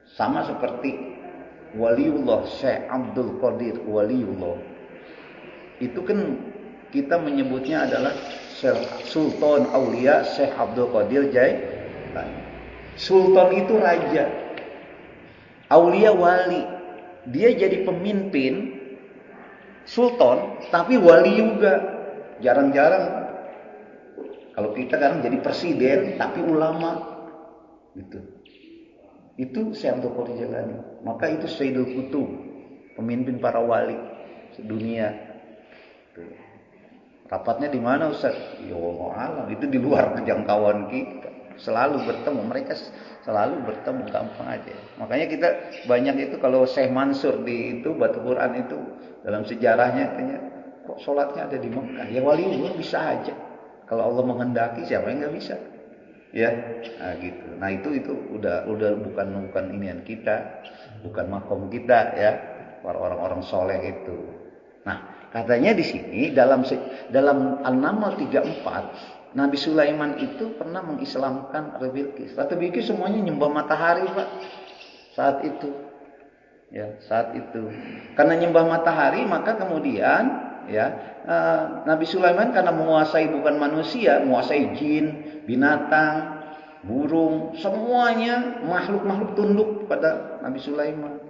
Sama seperti waliullah Syekh Abdul Qadir waliullah. Itu kan kita menyebutnya adalah Sultan Aulia Syekh Abdul Qadir Jailani. Sultan itu raja, Aulia wali. Dia jadi pemimpin sultan, tapi wali juga. Jarang-jarang. Kalau kita kan jadi presiden, tapi ulama. Gitu. Itu Syekh Abdul Qadir Jailani. Maka itu Sayyidul Qutub, pemimpin para wali sedunia. Rapatnya di mana Ustaz? Ya Allah alam, itu di luar kejangkauan kita. Selalu bertemu, mereka selalu bertemu, gampang aja. Makanya kita banyak itu kalau Syekh Mansur di itu Batu Quran itu dalam sejarahnya katanya kok sholatnya ada di Mekah. Ya waliullah bisa aja. Kalau Allah menghendaki siapa yang nggak bisa? Ya, nah gitu. Nah itu udah bukan inian kita, bukan makom kita ya. Para orang-orang soleh itu. Nah, katanya di sini dalam An-Naml 34 Nabi Sulaiman itu pernah mengislamkan Ratu Bilqis. Ratu Bilqis semuanya nyembah matahari, Pak. Saat itu. Ya, saat itu. Karena nyembah matahari, maka kemudian ya, Nabi Sulaiman karena menguasai bukan manusia, menguasai jin, binatang, burung, semuanya makhluk-makhluk tunduk pada Nabi Sulaiman.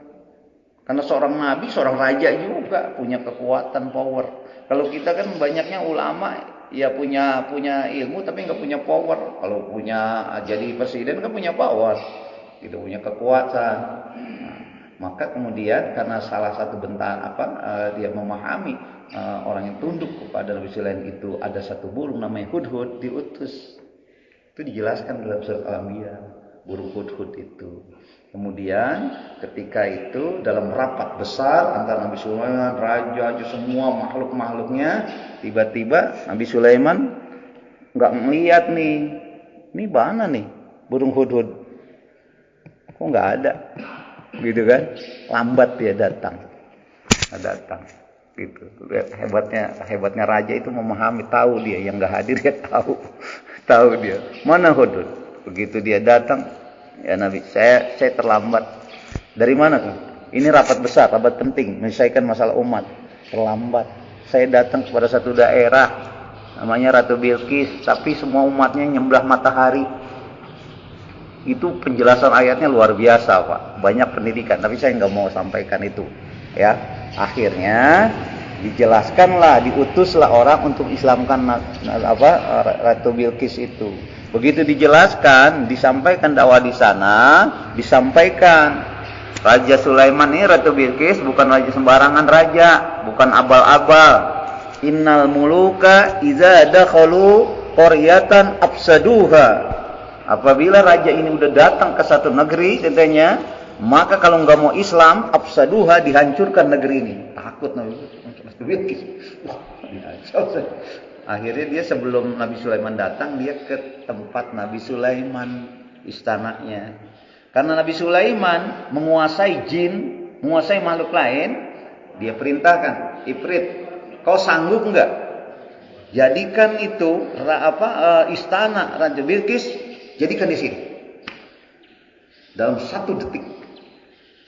Karena seorang nabi, seorang raja juga punya kekuatan, power. Kalau kita kan banyaknya ulama ya punya ilmu tapi nggak punya power. Kalau punya jadi presiden kan punya power, gitu, punya kekuatan. Nah, maka kemudian karena salah satu dia memahami orang yang tunduk kepada Nabi Sulaiman itu ada satu burung namanya hudhud diutus. Itu dijelaskan dalam surat Al-Anbiya, burung hudhud itu. Kemudian ketika itu dalam rapat besar antara Nabi Sulaiman, raja, semua makhluk-makhluknya, tiba-tiba Nabi Sulaiman nggak ngeliat nih, ini mana nih burung hudhud? Kok nggak ada? Gitu kan? Lambat dia datang. Gitu. Lihat hebatnya raja itu memahami, tahu dia yang nggak hadir dia tahu dia mana hudhud. Begitu dia datang, ya Nabi, saya terlambat. Dari mana kan? Ini rapat besar, rapat penting, menyelesaikan masalah umat. Terlambat. Saya datang kepada satu daerah, namanya Ratu Bilqis, tapi semua umatnya nyembelih matahari. Itu penjelasan ayatnya luar biasa, Pak. Banyak pendidikan, tapi saya nggak mau sampaikan itu. Ya, akhirnya dijelaskanlah, diutuslah orang untuk Islamkan Ratu Bilqis itu. Begitu dijelaskan, disampaikan dakwah di sana, disampaikan Raja Sulaiman ini, Ratu Bilqis bukan raja sembarangan raja, bukan abal-abal. Innal muluka idza dakhalu qaryatan afsaduha. Apabila raja ini udah datang ke satu negeri, katanya, maka kalau nggak mau Islam, afsaduha, dihancurkan negeri ini. Takut Nabi Bilqis. Wah, dihancur. Akhirnya dia sebelum Nabi Sulaiman datang, dia ke tempat Nabi Sulaiman, istananya. Karena Nabi Sulaiman menguasai jin, menguasai makhluk lain, dia perintahkan, Ifrit, kau sanggup enggak? Jadikan itu istana Raja Bilqis, jadikan di sini. Dalam 1 detik.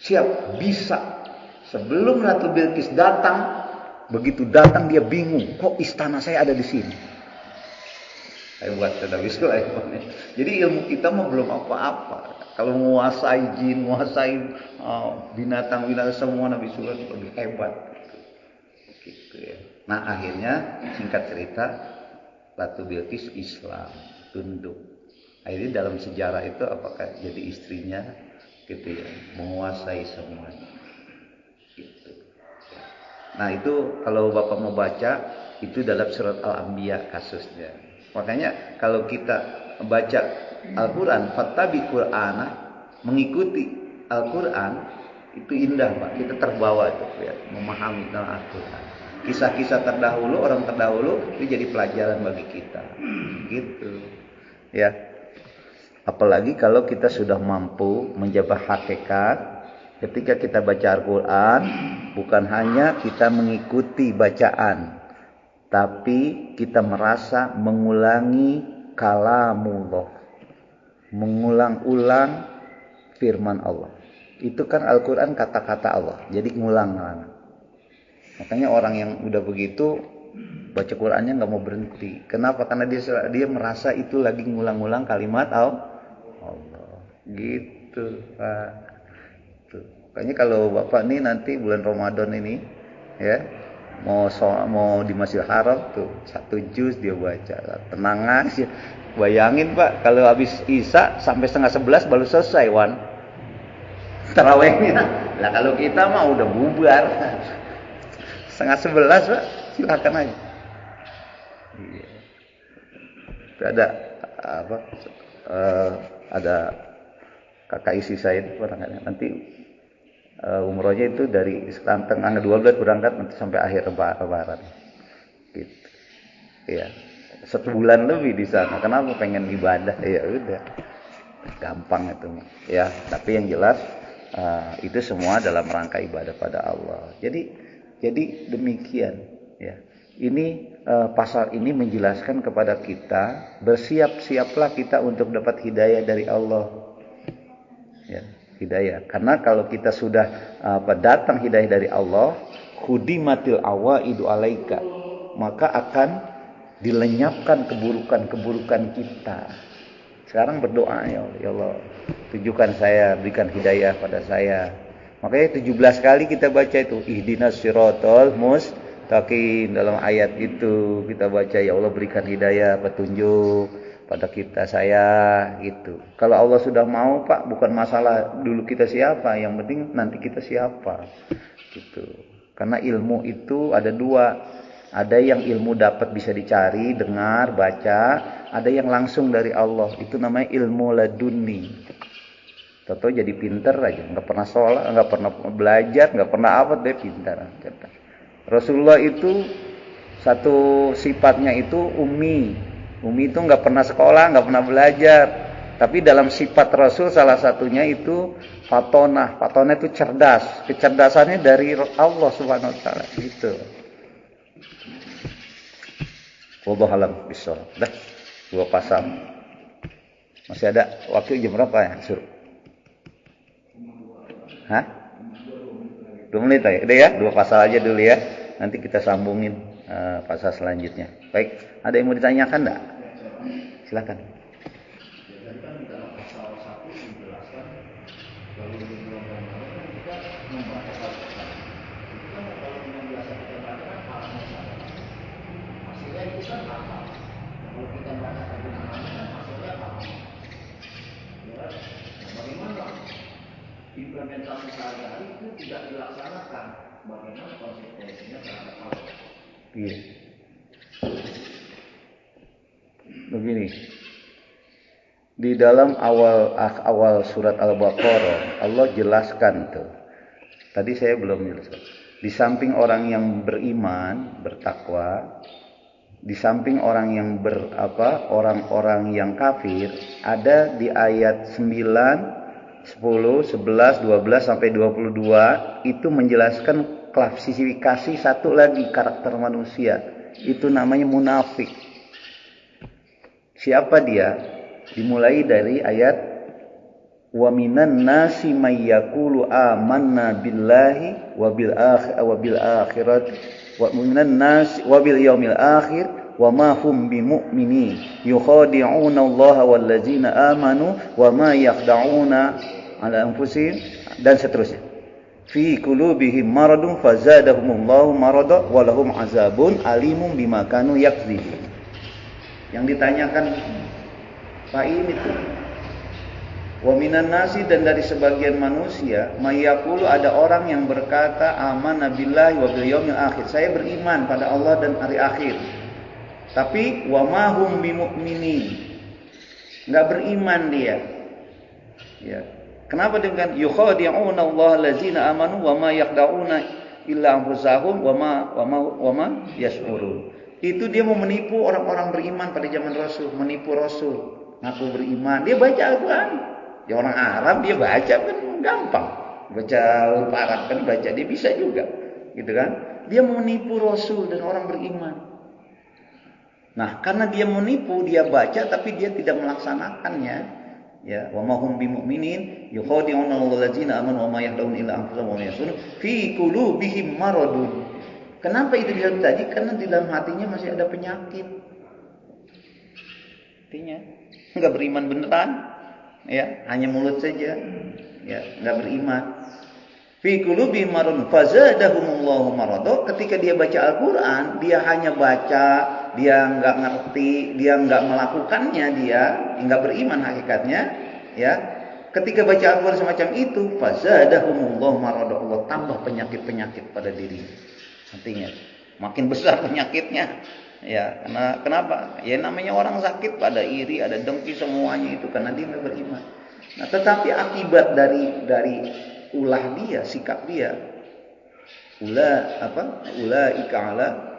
Siap, bisa. Sebelum Ratu Bilqis datang, begitu datang dia bingung, kok istana saya ada di sini? Hebat Nabi Sulaiman. Jadi ilmu kita mah belum apa-apa. Kalau menguasai jin, menguasai binatang-binatang semua, Nabi Sulaiman lebih hebat. Gitu ya. Nah akhirnya singkat cerita, Ratu Bilqis Islam, tunduk. Akhirnya dalam sejarah itu apakah jadi istrinya, gitu ya, menguasai semuanya. Gitu. Nah itu kalau Bapak mau baca, itu dalam surat Al-Anbiya kasusnya. Makanya kalau kita baca Al-Quran, fattabi Qur'ana, mengikuti Al-Quran, itu indah Pak. Kita terbawa itu ya, memahami tentang Al-Quran. Kisah-kisah terdahulu, orang terdahulu, itu jadi pelajaran bagi kita. Gitu. Ya. Apalagi kalau kita sudah mampu menjaga hakikat, ketika kita baca Al-Quran, bukan hanya kita mengikuti bacaan, tapi kita merasa mengulangi kalamullah, mengulang-ulang firman Allah. Itu kan Al-Quran kata-kata Allah, jadi ngulang-ulang. Makanya orang yang udah begitu, baca Qurannya nggak mau berhenti. Kenapa? Karena dia merasa itu lagi ngulang-ulang kalimat Allah. Gitu. Makanya kalau Bapak nih nanti bulan Ramadan ini, ya, mau di Masjidil Haram tuh 1 juz dia baca, tenang aja. Bayangin Pak, kalau habis Isya sampai 10:30 baru selesai tarawihnya. Lah kalau kita mah udah bubar 10:30 Pak, silakan aja. Iya. Ada ada kakak isi saya itu barangkali nanti umrohnya itu dari tanggal 12 berangkat nanti sampai akhir lebaran. Gitu. Ya. 1 bulan lebih di sana. Kenapa? Pengen ibadah. Ya udah. Gampang itu. Ya, tapi yang jelas itu semua dalam rangka ibadah pada Allah. Jadi demikian, ya. Ini pasal ini menjelaskan kepada kita, bersiap-siaplah kita untuk dapat hidayah dari Allah. Ya, hidayah. Karena kalau kita sudah datang hidayah dari Allah, khudimatil awaidu alaika, maka akan dilenyapkan keburukan-keburukan kita. Sekarang berdoa, ya Allah, tunjukkan saya, berikan hidayah pada saya. Makanya 17 kali kita baca itu, ihdinas siratal mustaqim. Dalam ayat itu kita baca, ya Allah berikan hidayah, petunjuk pada kita, saya, gitu. Kalau Allah sudah mau Pak, bukan masalah dulu kita siapa, yang penting nanti kita siapa, gitu. Karena ilmu itu ada 2. Ada yang ilmu dapat bisa dicari, dengar, baca. Ada yang langsung dari Allah. Itu namanya ilmu laduni. Toto jadi pinter aja, nggak pernah sholat, nggak pernah belajar, nggak pernah apa, dia pintar. Rasulullah itu satu sifatnya itu ummi. Ummi itu nggak pernah sekolah, nggak pernah belajar. Tapi dalam sifat Rasul salah satunya itu fatonah. Fatonah itu cerdas. Kecerdasannya dari Allah Subhanahu Wa Taala. Gitu. Wallahu a'lam bishawab. Dah 2 pasal. Masih ada waktu jam berapa ya? Suruh. Hah? 2 menit aja. Udah ya, 2 pasal aja dulu ya. Nanti kita sambungin pasal selanjutnya. Baik, ada yang mau ditanyakan enggak? Silakan. Implementasi sehari-hari itu tidak dilaksanakan, bagaimana konsekuensinya terhadap Allah? Iya. Begini, di dalam awal surat Al-Baqarah Allah jelaskan tuh. Tadi saya belum jelaskan. Di samping orang yang beriman, bertakwa, di samping orang yang orang-orang yang kafir, ada di ayat 9, 10, 11, 12 sampai 22 itu menjelaskan klasifikasi satu lagi karakter manusia. Itu namanya munafik. Siapa dia? Dimulai dari ayat wa minan nasi may yaqulu amanna billahi wa bil akhirati wa minan nasi wa bil yaumil akhir wa ma hum bimu'minin yukhadi'una Allah wal ladzina amanu wa ma yakhda'una ala anfusihim dan seterusnya. Fi qulubihim maradun fazadahumullahu marada wa lahum azabun alimun bima kanu yakdzibun. Yang ditanyakan Pak ini tuh wa minan nasi, dan dari sebagian manusia mayaqulu, ada orang yang berkata amanna billahi wa bil yaumil akhir, saya beriman pada Allah dan hari akhir. Tapi wa ma hum bimu'minin, enggak beriman dia. Ya. Kenapa dengan yukhadi'una Allah allazina amanu wa ma yakhda'una illa anfusahum wa ma yash'urun. Itu dia mau menipu orang-orang beriman pada zaman Rasul, menipu Rasul, ngaku beriman, dia baca Al-Qur'an. Ya orang Arab dia baca kan gampang. Baca huruf Arab kan baca dia bisa juga. Gitu kan? Dia mau menipu Rasul dan orang beriman. Nah, karena dia menipu, dia baca tapi dia tidak melaksanakannya, ya, wa ma hum bimu'minin yukhadi'una allazina amanu wa ma yahda'un illa anfusahum wa ma yashurun fi qulubihim maradun. Kenapa itu bisa terjadi? Karena di dalam hatinya masih ada penyakit. Artinya enggak beriman beneran, ya, hanya mulut saja, ya, enggak beriman. Fi qulubihim maradun fazadahumullahu marada. Ketika dia baca Al-Qur'an, dia hanya baca, dia enggak ngerti, dia enggak melakukannya, dia enggak beriman hakikatnya, ya. Ketika baca Al-Qur'an semacam itu, fazadahumullahu marada, Allah tambah penyakit-penyakit pada dirinya. Artinya makin besar penyakitnya, ya. Karena kenapa? Ya namanya orang sakit pada iri, ada dengki, semuanya itu karena dia enggak beriman. Nah, tetapi akibat dari ulah dia, sikap dia, ulaika ala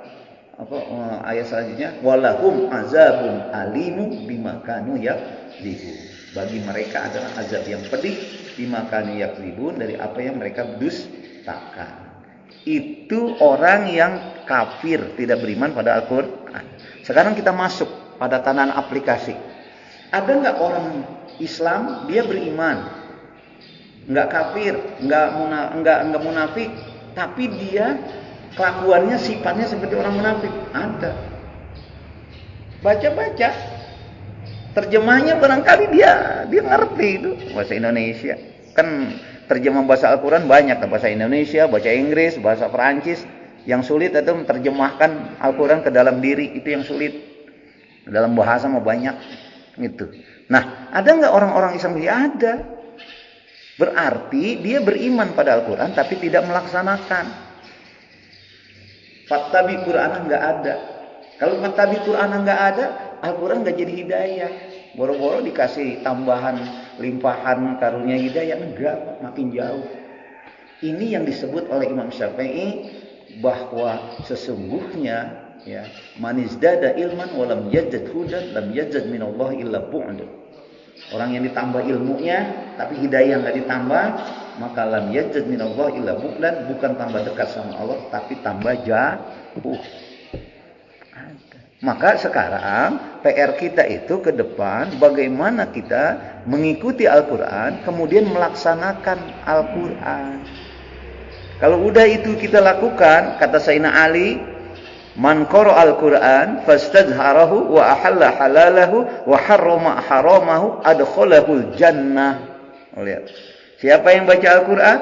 ayat selanjutnya walahum azabun alimu bima kanu yakdzibun. Bagi mereka adalah azab yang pedih bima kanu yakdzibun, dari apa yang mereka dustakan. Itu orang yang kafir, tidak beriman pada Al-Qur'an. Sekarang kita masuk pada tatanan aplikasi. Ada enggak orang Islam dia beriman, enggak kafir, enggak munafik, tapi dia kelakuannya, sifatnya seperti orang munafik? Ada. Baca-baca terjemahnya barangkali dia ngerti itu bahasa Indonesia. Kan terjemah bahasa Al-Qur'an banyak, bahasa Indonesia, bahasa Inggris, bahasa Perancis. Yang sulit itu menerjemahkan Al-Qur'an ke dalam diri, itu yang sulit. Dalam bahasa mah banyak gitu. Nah, ada enggak orang-orang Islam? Ya ada. Berarti dia beriman pada Al-Qur'an tapi tidak melaksanakan. Fattabi Qur'ana enggak ada. Kalau fattabi Qur'ana enggak ada, Al-Quran nggak jadi hidayah. Boro-boro dikasih tambahan limpahan karunia hidayah, enggak, makin jauh. Ini yang disebut oleh Imam Syafi'i bahwa sesungguhnya ya, man izdada ilman wa lam yajid hudan lam yajid minallah illa bu'd. Orang yang ditambah ilmunya tapi hidayah enggak ditambah, maka lam yajid minallah illa bu'dan, bukan tambah dekat sama Allah tapi tambah jauh. Maka sekarang PR kita itu ke depan bagaimana kita mengikuti Al-Quran kemudian melaksanakan Al-Quran. Kalau udah itu kita lakukan, kata Sayyidina Ali, man qara al-Qur'an fastadharahu wa ahalla halalahu wa harrama haramahu adkhalahul jannah. Lihat. Siapa yang baca Al-Qur'an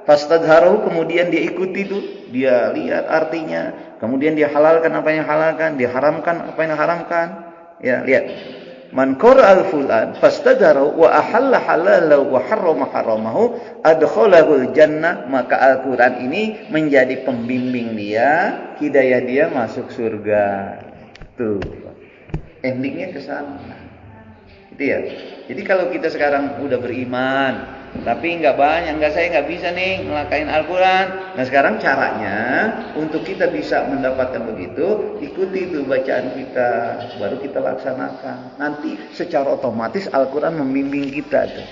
fastadharahu, kemudian dia ikuti itu, dia lihat artinya, kemudian dia halalkan apa yang halalkan, diharamkan apa yang haramkan. Ya, lihat. Man qara al-Qur'an fastadharahu wa ahalla halalahu wa harrama haramahu adkhalahul jannah, maka Al-Qur'an ini menjadi pembimbing dia, hidayah dia masuk surga. Tuh. Endingnya ke sana. Itu ya. Jadi kalau kita sekarang udah beriman, tapi saya nggak bisa nih ngelakain Al-Quran. Nah sekarang caranya untuk kita bisa mendapatkan begitu, ikuti itu bacaan kita, baru kita laksanakan. Nanti secara otomatis Al-Quran membimbing kita tuh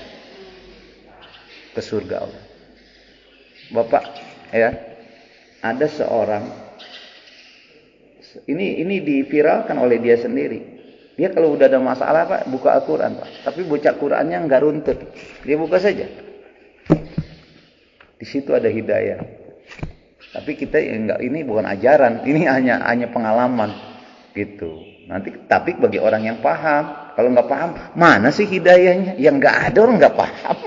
ke surga Allah. Bapak, ya, ada seorang, ini diviralkan oleh dia sendiri. Dia kalau udah ada masalah Pak, buka Al-Quran Pak. Tapi baca Qurannya nggak runtut. Dia buka saja. Di situ ada hidayah. Tapi kita enggak, ini bukan ajaran, ini hanya pengalaman gitu. Nanti tapi bagi orang yang paham, kalau nggak paham, mana sih hidayahnya? Yang nggak ada, orang nggak paham.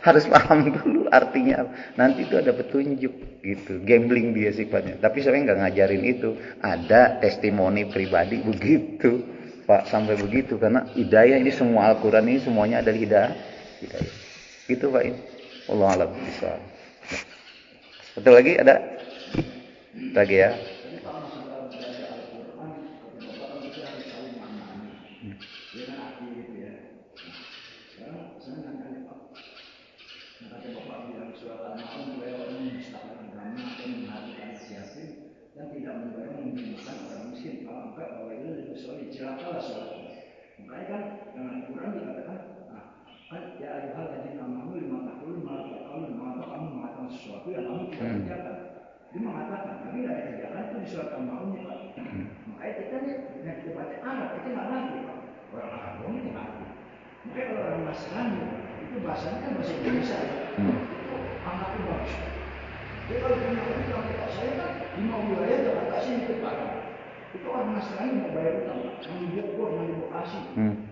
Harus paham dulu artinya. Nanti itu ada petunjuk gitu. Gambling dia sifatnya. Tapi saya nggak ngajarin itu. Ada testimoni pribadi begitu, Pak, sampai begitu karena hidayah ini semua Al-Qur'an ini semuanya ada hidayah. Gitu Pak ini. Wallahu a'lam bishawab. Satu lagi ada? Lagi ya. Dan tidak menggunakan orang miskin, kalau enggak bahwa itu sesuai celakalah sholatnya. Makanya kan Al-Quran dikatakan, kan ya ayuhal ladzina amanu lima taqulun ma taqulun, mengapa kamu mengatakan sesuatu yang kamu tidak kerjakan. Dia mengatakan, tapi tidak dikerjakan itu di surat Al-Maun ya Pak. Makanya kita yang kita baca Arab itu nggak ngerti Pak. Orang Arab itu ngerti. Makanya kalau orang Nasrani itu bahasanya kan bahasa Indonesia. Itu anaknya bagus. Jadi kalau punya utang kepada saya kan 5 wilayah Jakarta sini ke Barat. Itu orang Nasrani mau bayar utang, yang di Bogor, yang di Bekasi.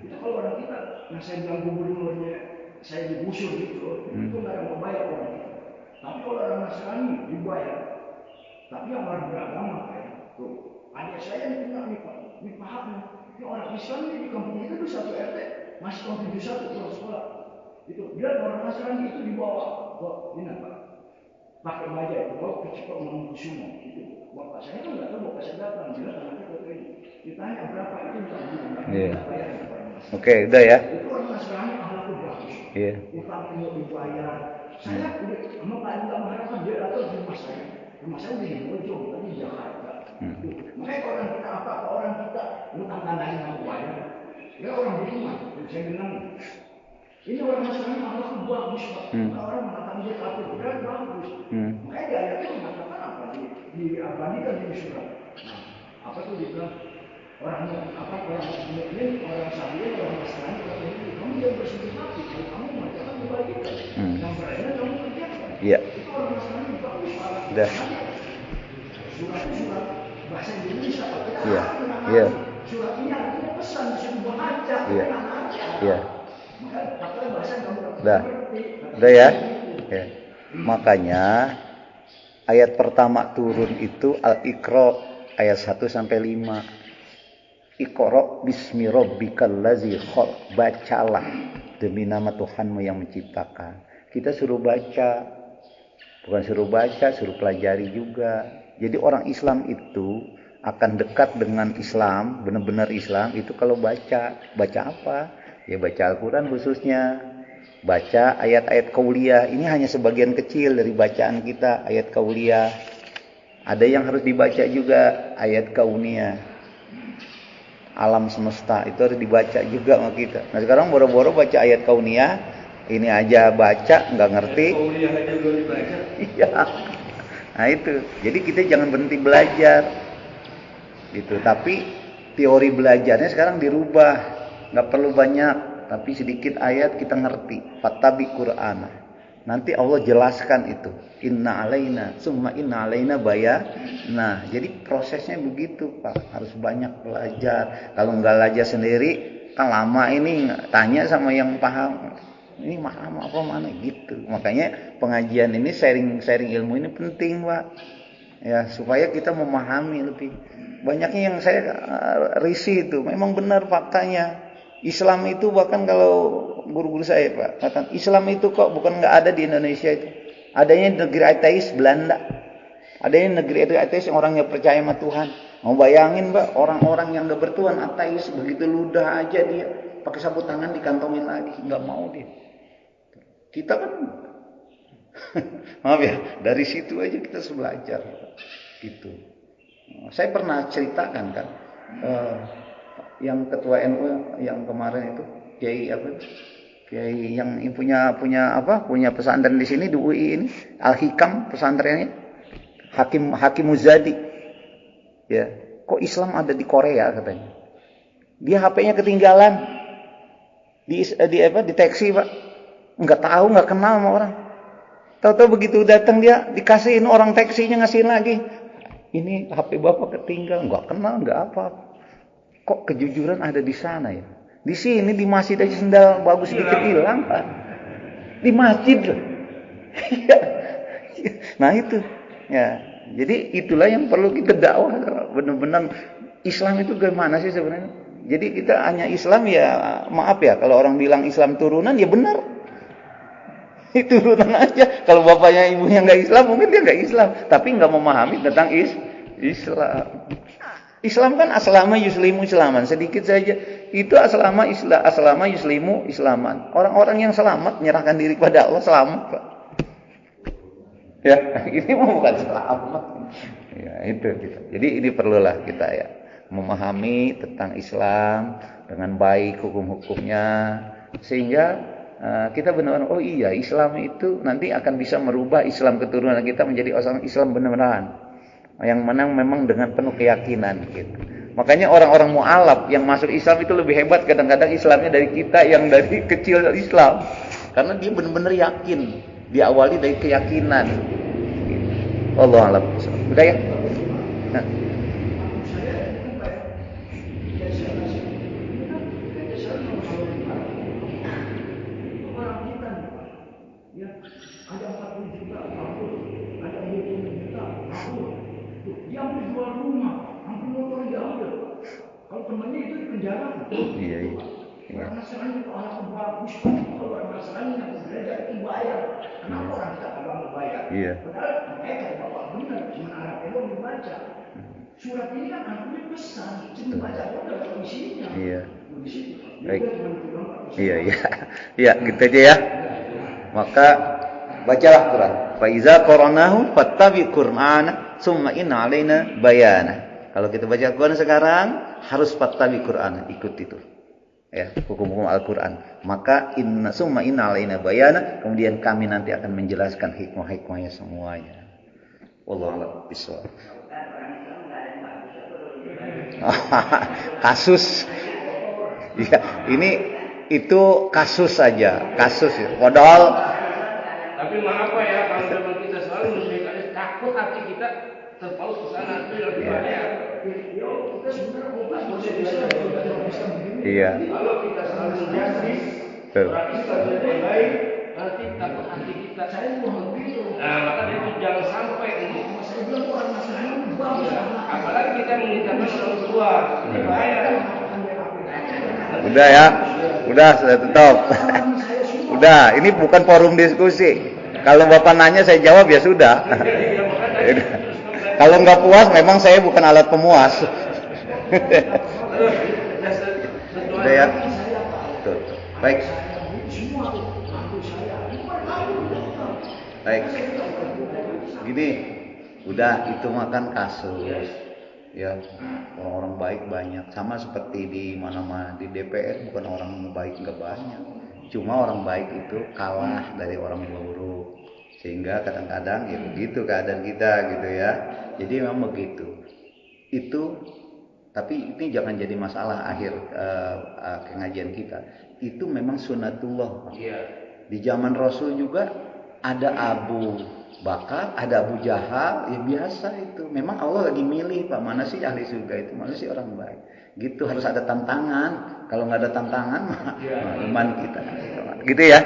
Itu kalau orang kita, yang saya bilang gubernurnya, saya digusur gitu, itu nggak ada mau bayar orang kita. Tapi kalau orang Nasrani dibayar, tapi yang orang beragama kayak tuh, adik saya yang punya nih Pak, ini paham nih. Ini orang Islam ini di kampung itu tuh satu RT, masih tahun 71 pulang sekolah. Itu dia orang Nasrani itu dibawa ke ini Pak. Pakai bajai, bawa ke Cikgu semua itu. Bapak saya kan nggak tahu, bapak saya datang, bilang nanti foto ini. Ditanya berapa itu minta bayar. Oke, udah ya. Itu orang Nasrani akhlaknya bagus. Iya. Utang mau dibayar. Saya udah sama Pak Anda mengharapkan dia datang ke rumah saya. Rumah saya udah di Bojong, tapi di Jakarta. Makanya orang kita apa orang kita utang tanahnya mau bayar. Ya orang beriman, saya bilang. Ini orang Nasrani akhlaknya bagus Pak. Orang mengatakan dia kafir, dia bagus. Makanya dia ayatnya mengatakan apa? Diabadikan di surat. Nah, apa tuh dia bilang? Orang mukmin, orang saleh, orang Nasrani, orang Yahudi, kamu jangan bersedih hati. Kalau kamu mengatakan dibagikan, yang beredar kamu kerjakan. Iya. Itu orang Nasrani bagus Pak. Dah. Surat bahasa Indonesia Pak. Iya. Iya. Surat ini artinya pesan disuruh baca, Iya. Iya. Udah ya? Ya. Makanya ayat pertama turun itu Al-Iqra ayat 1 sampai 5. Iqra bismi rabbikal ladzi khalaq. Bacalah demi nama Tuhanmu yang menciptakan. Kita suruh baca. Bukan suruh baca, suruh pelajari juga. Jadi orang Islam itu akan dekat dengan Islam, benar-benar Islam itu kalau baca apa? Ya baca Al-Quran khususnya, baca ayat-ayat qauliyah. Ini hanya sebagian kecil dari bacaan kita, ayat qauliyah. Ada yang harus dibaca juga, ayat kauniyah, alam semesta itu harus dibaca juga sama kita. Nah sekarang boro-boro baca ayat kauniyah, ini aja baca nggak ngerti. Qauliyah aja belum dibaca. Iya. Nah itu, jadi kita jangan berhenti belajar, gitu. Tapi teori belajarnya sekarang dirubah, nggak perlu banyak, tapi sedikit ayat kita ngerti. Fattabi Qur'ana. Nanti Allah jelaskan itu. Inna alaina, summa inna alaina bayan. Nah, jadi prosesnya begitu, Pak. Harus banyak belajar. Kalau nggak belajar sendiri, kan lama ini tanya sama yang paham. Ini paham apa mana gitu. Makanya pengajian ini sharing ilmu ini penting, Pak. Ya, supaya kita memahami lebih. Banyaknya yang saya risih itu, memang benar faktanya. Islam itu bahkan kalau guru-guru saya, Pak, katakan Islam itu kok bukan nggak ada di Indonesia itu. Adanya negeri ateis Belanda. Adanya negeri ateis yang orangnya percaya sama Tuhan. Mau bayangin, Pak, orang-orang yang nggak bertuhan ateis begitu ludah aja dia pakai sapu tangan dikantongin lagi, nggak mau dia. Kita kan maaf ya, dari situ aja kita harus belajar gitu. Saya pernah ceritakan kan, yang ketua NU yang kemarin itu Kiai apa? Kiai yang punya pesantren di sini di UI ini, Al-Hikam pesantrennya, Hakim Muzadi. Ya, kok Islam ada di Korea katanya. Dia HP-nya ketinggalan di taksi, Pak. Enggak tahu, enggak kenal sama orang. Tahu-tahu begitu datang dia dikasihin orang taksinya ngasihin lagi. Ini HP Bapak ketinggalan, enggak kenal, enggak apa. Kok kejujuran ada di sana ya? Di sini di masjid aja sendal bagus sedikit hilang, Pak. Di masjid loh. Nah itu. Ya, jadi itulah yang perlu kita dakwah. Benar-benar Islam itu gimana sih sebenarnya? Jadi kita hanya Islam ya, maaf ya, kalau orang bilang Islam turunan ya benar. Itu turunan aja. Kalau bapaknya ibunya nggak Islam, mungkin dia nggak Islam, tapi nggak memahami tentang Islam. Islam kan aslama yuslimu islaman, sedikit saja. Itu aslama yuslimu islaman. Orang-orang yang selamat menyerahkan diri kepada Allah selamat, Pak. Ya, ini bukan selamat. Ya, itu gitu. Jadi ini perlulah kita ya memahami tentang Islam dengan baik hukum-hukumnya sehingga kita benar-benar oh iya Islam itu nanti akan bisa merubah Islam keturunan kita menjadi orang Islam benar-benar yang mana memang dengan penuh keyakinan gitu. Makanya orang-orang mu'alaf yang masuk Islam itu lebih hebat kadang-kadang Islamnya dari kita yang dari kecil Islam karena dia benar-benar yakin, diawali dari keyakinan. Allah alam. Udah ya? Nah. Ada 40 juta, ada 20 juta, dia ambil jual rumah, ambil motor diambil. Kalau temannya itu di penjara, Iya. orang Nasrani itu anak bagus, kalau orang Nasrani yang belajar itu bayar. Kenapa orang kita agak bayar? Iya. Padahal mereka bapak benar, cuma Arab itu membaca. Surat ini kan artinya pesan, cuma baca pun ada isinya. Iya. Di situ. Baik. Iya. Ya, gitu aja ya. Maka bacalah Quran. Fa iza qara'nahu fattabi Qur'ana summa inna 'alaina bayana. Kalau kita baca Quran sekarang harus fattabi Qur'ana, ikut itu. Ya, hukum-hukum Al-Qur'an. Maka summa inna 'alaina bayana, kemudian kami nanti akan menjelaskan hikmah-hikmahnya semuanya. Wallahu a'lam bishawab. Kasus. Ya, itu kasus saja, kasus. Padahal tapi maaf Pak ya, kalau memang kita selalu menjadi takut hati kita terpaut ke sana itu lebih banyak. Iya. Kalau kita selalu menjadi orang Islam yang baik, nanti takut hati kita. Saya mohon begitu. Nah, maka itu jangan sampai ini. Saya bilang orang Nasrani bagus. Apalagi kita mengingatkan orang tua, ini bahaya. Udah ya, udah sudah tutup. Udah, ini bukan forum diskusi. Kalau Bapak nanya saya jawab ya sudah. Kalau nggak puas, memang saya bukan alat pemuas. Udah ya? Tuh. Baik. Baik. Gini, udah itu makan kasus. Ya, orang-orang baik banyak. Sama seperti di mana-mana di DPR, bukan orang baik nggak banyak. Cuma orang baik itu kalah dari orang buruk. Sehingga kadang-kadang ya begitu keadaan kita gitu ya. Jadi memang begitu. Itu, tapi ini jangan jadi masalah akhir pengajian kita. Itu memang sunnatullah. Di zaman Rasul juga ada Abu Bakar, ada Abu Jahal, ya biasa itu. Memang Allah lagi milih, Pak, mana sih ahli surga itu, mana sih orang baik. Gitu, harus ada tantangan. Kalau nggak ada tantangan, iman kita. Gitu ya.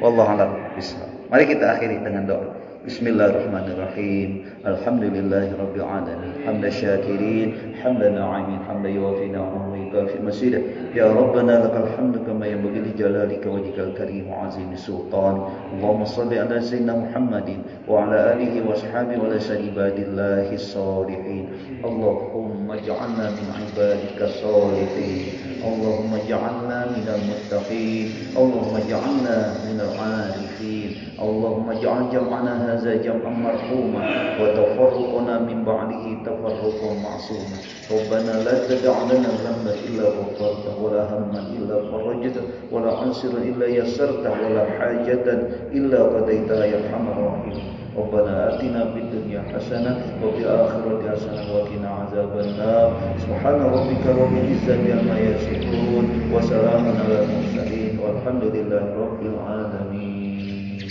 Wallahu a'lam bishawab. Mari kita akhiri dengan doa. Bismillahirrahmanirrahim. Alhamdulillahirabbil alamin. Hamdan syakirin, hamdan na'imin, hamdan yuwafi ni'amahu wa yukafi masidah. Ya Rabbana lakal hamdu kama yanbaghi li jalalika wajhikal karim wa 'azimi sultan. Allahumma shalli ala sayyidina Muhammadin wa ala alihi wa ashabihi wa ala ibadillahi sholihin. Allahumma ij'alna min ibadika sholihin. Allahumma ij'alna minal muttaqin. Allahumma ij'alna minal 'arifin. Allahumma ij'al jam'ana hadza jam'an marhuma wa tafarruqana min ba'dihi tafarruqan ma'suma. Rabbana la tad'a lana dhanban illa ghafartahu wa la hamman illa farajtahu wa la 'ansiran illa yassartahu wa la hajatan illa qadaitaha ya arhamar rahimin. Rabbana atina fid dunya hasanah wa fil akhirati hasanah wa qina azaban nar. Subhana rabbika rabbil izzati amma yasifun wa salamun alal mursalin walhamdulillahi rabbil alamin.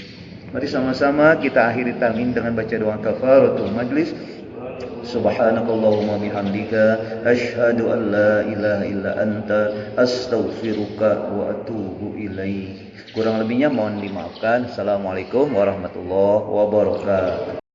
Mari sama-sama kita akhiri talmin dengan baca doa kafaratul majlis. Subhanakallahumma bihamdika asyhadu an la ilaha illa anta astaghfiruka wa atubu ilaik. Kurang lebihnya mohon dimaafkan. Assalamualaikum warahmatullahi wabarakatuh.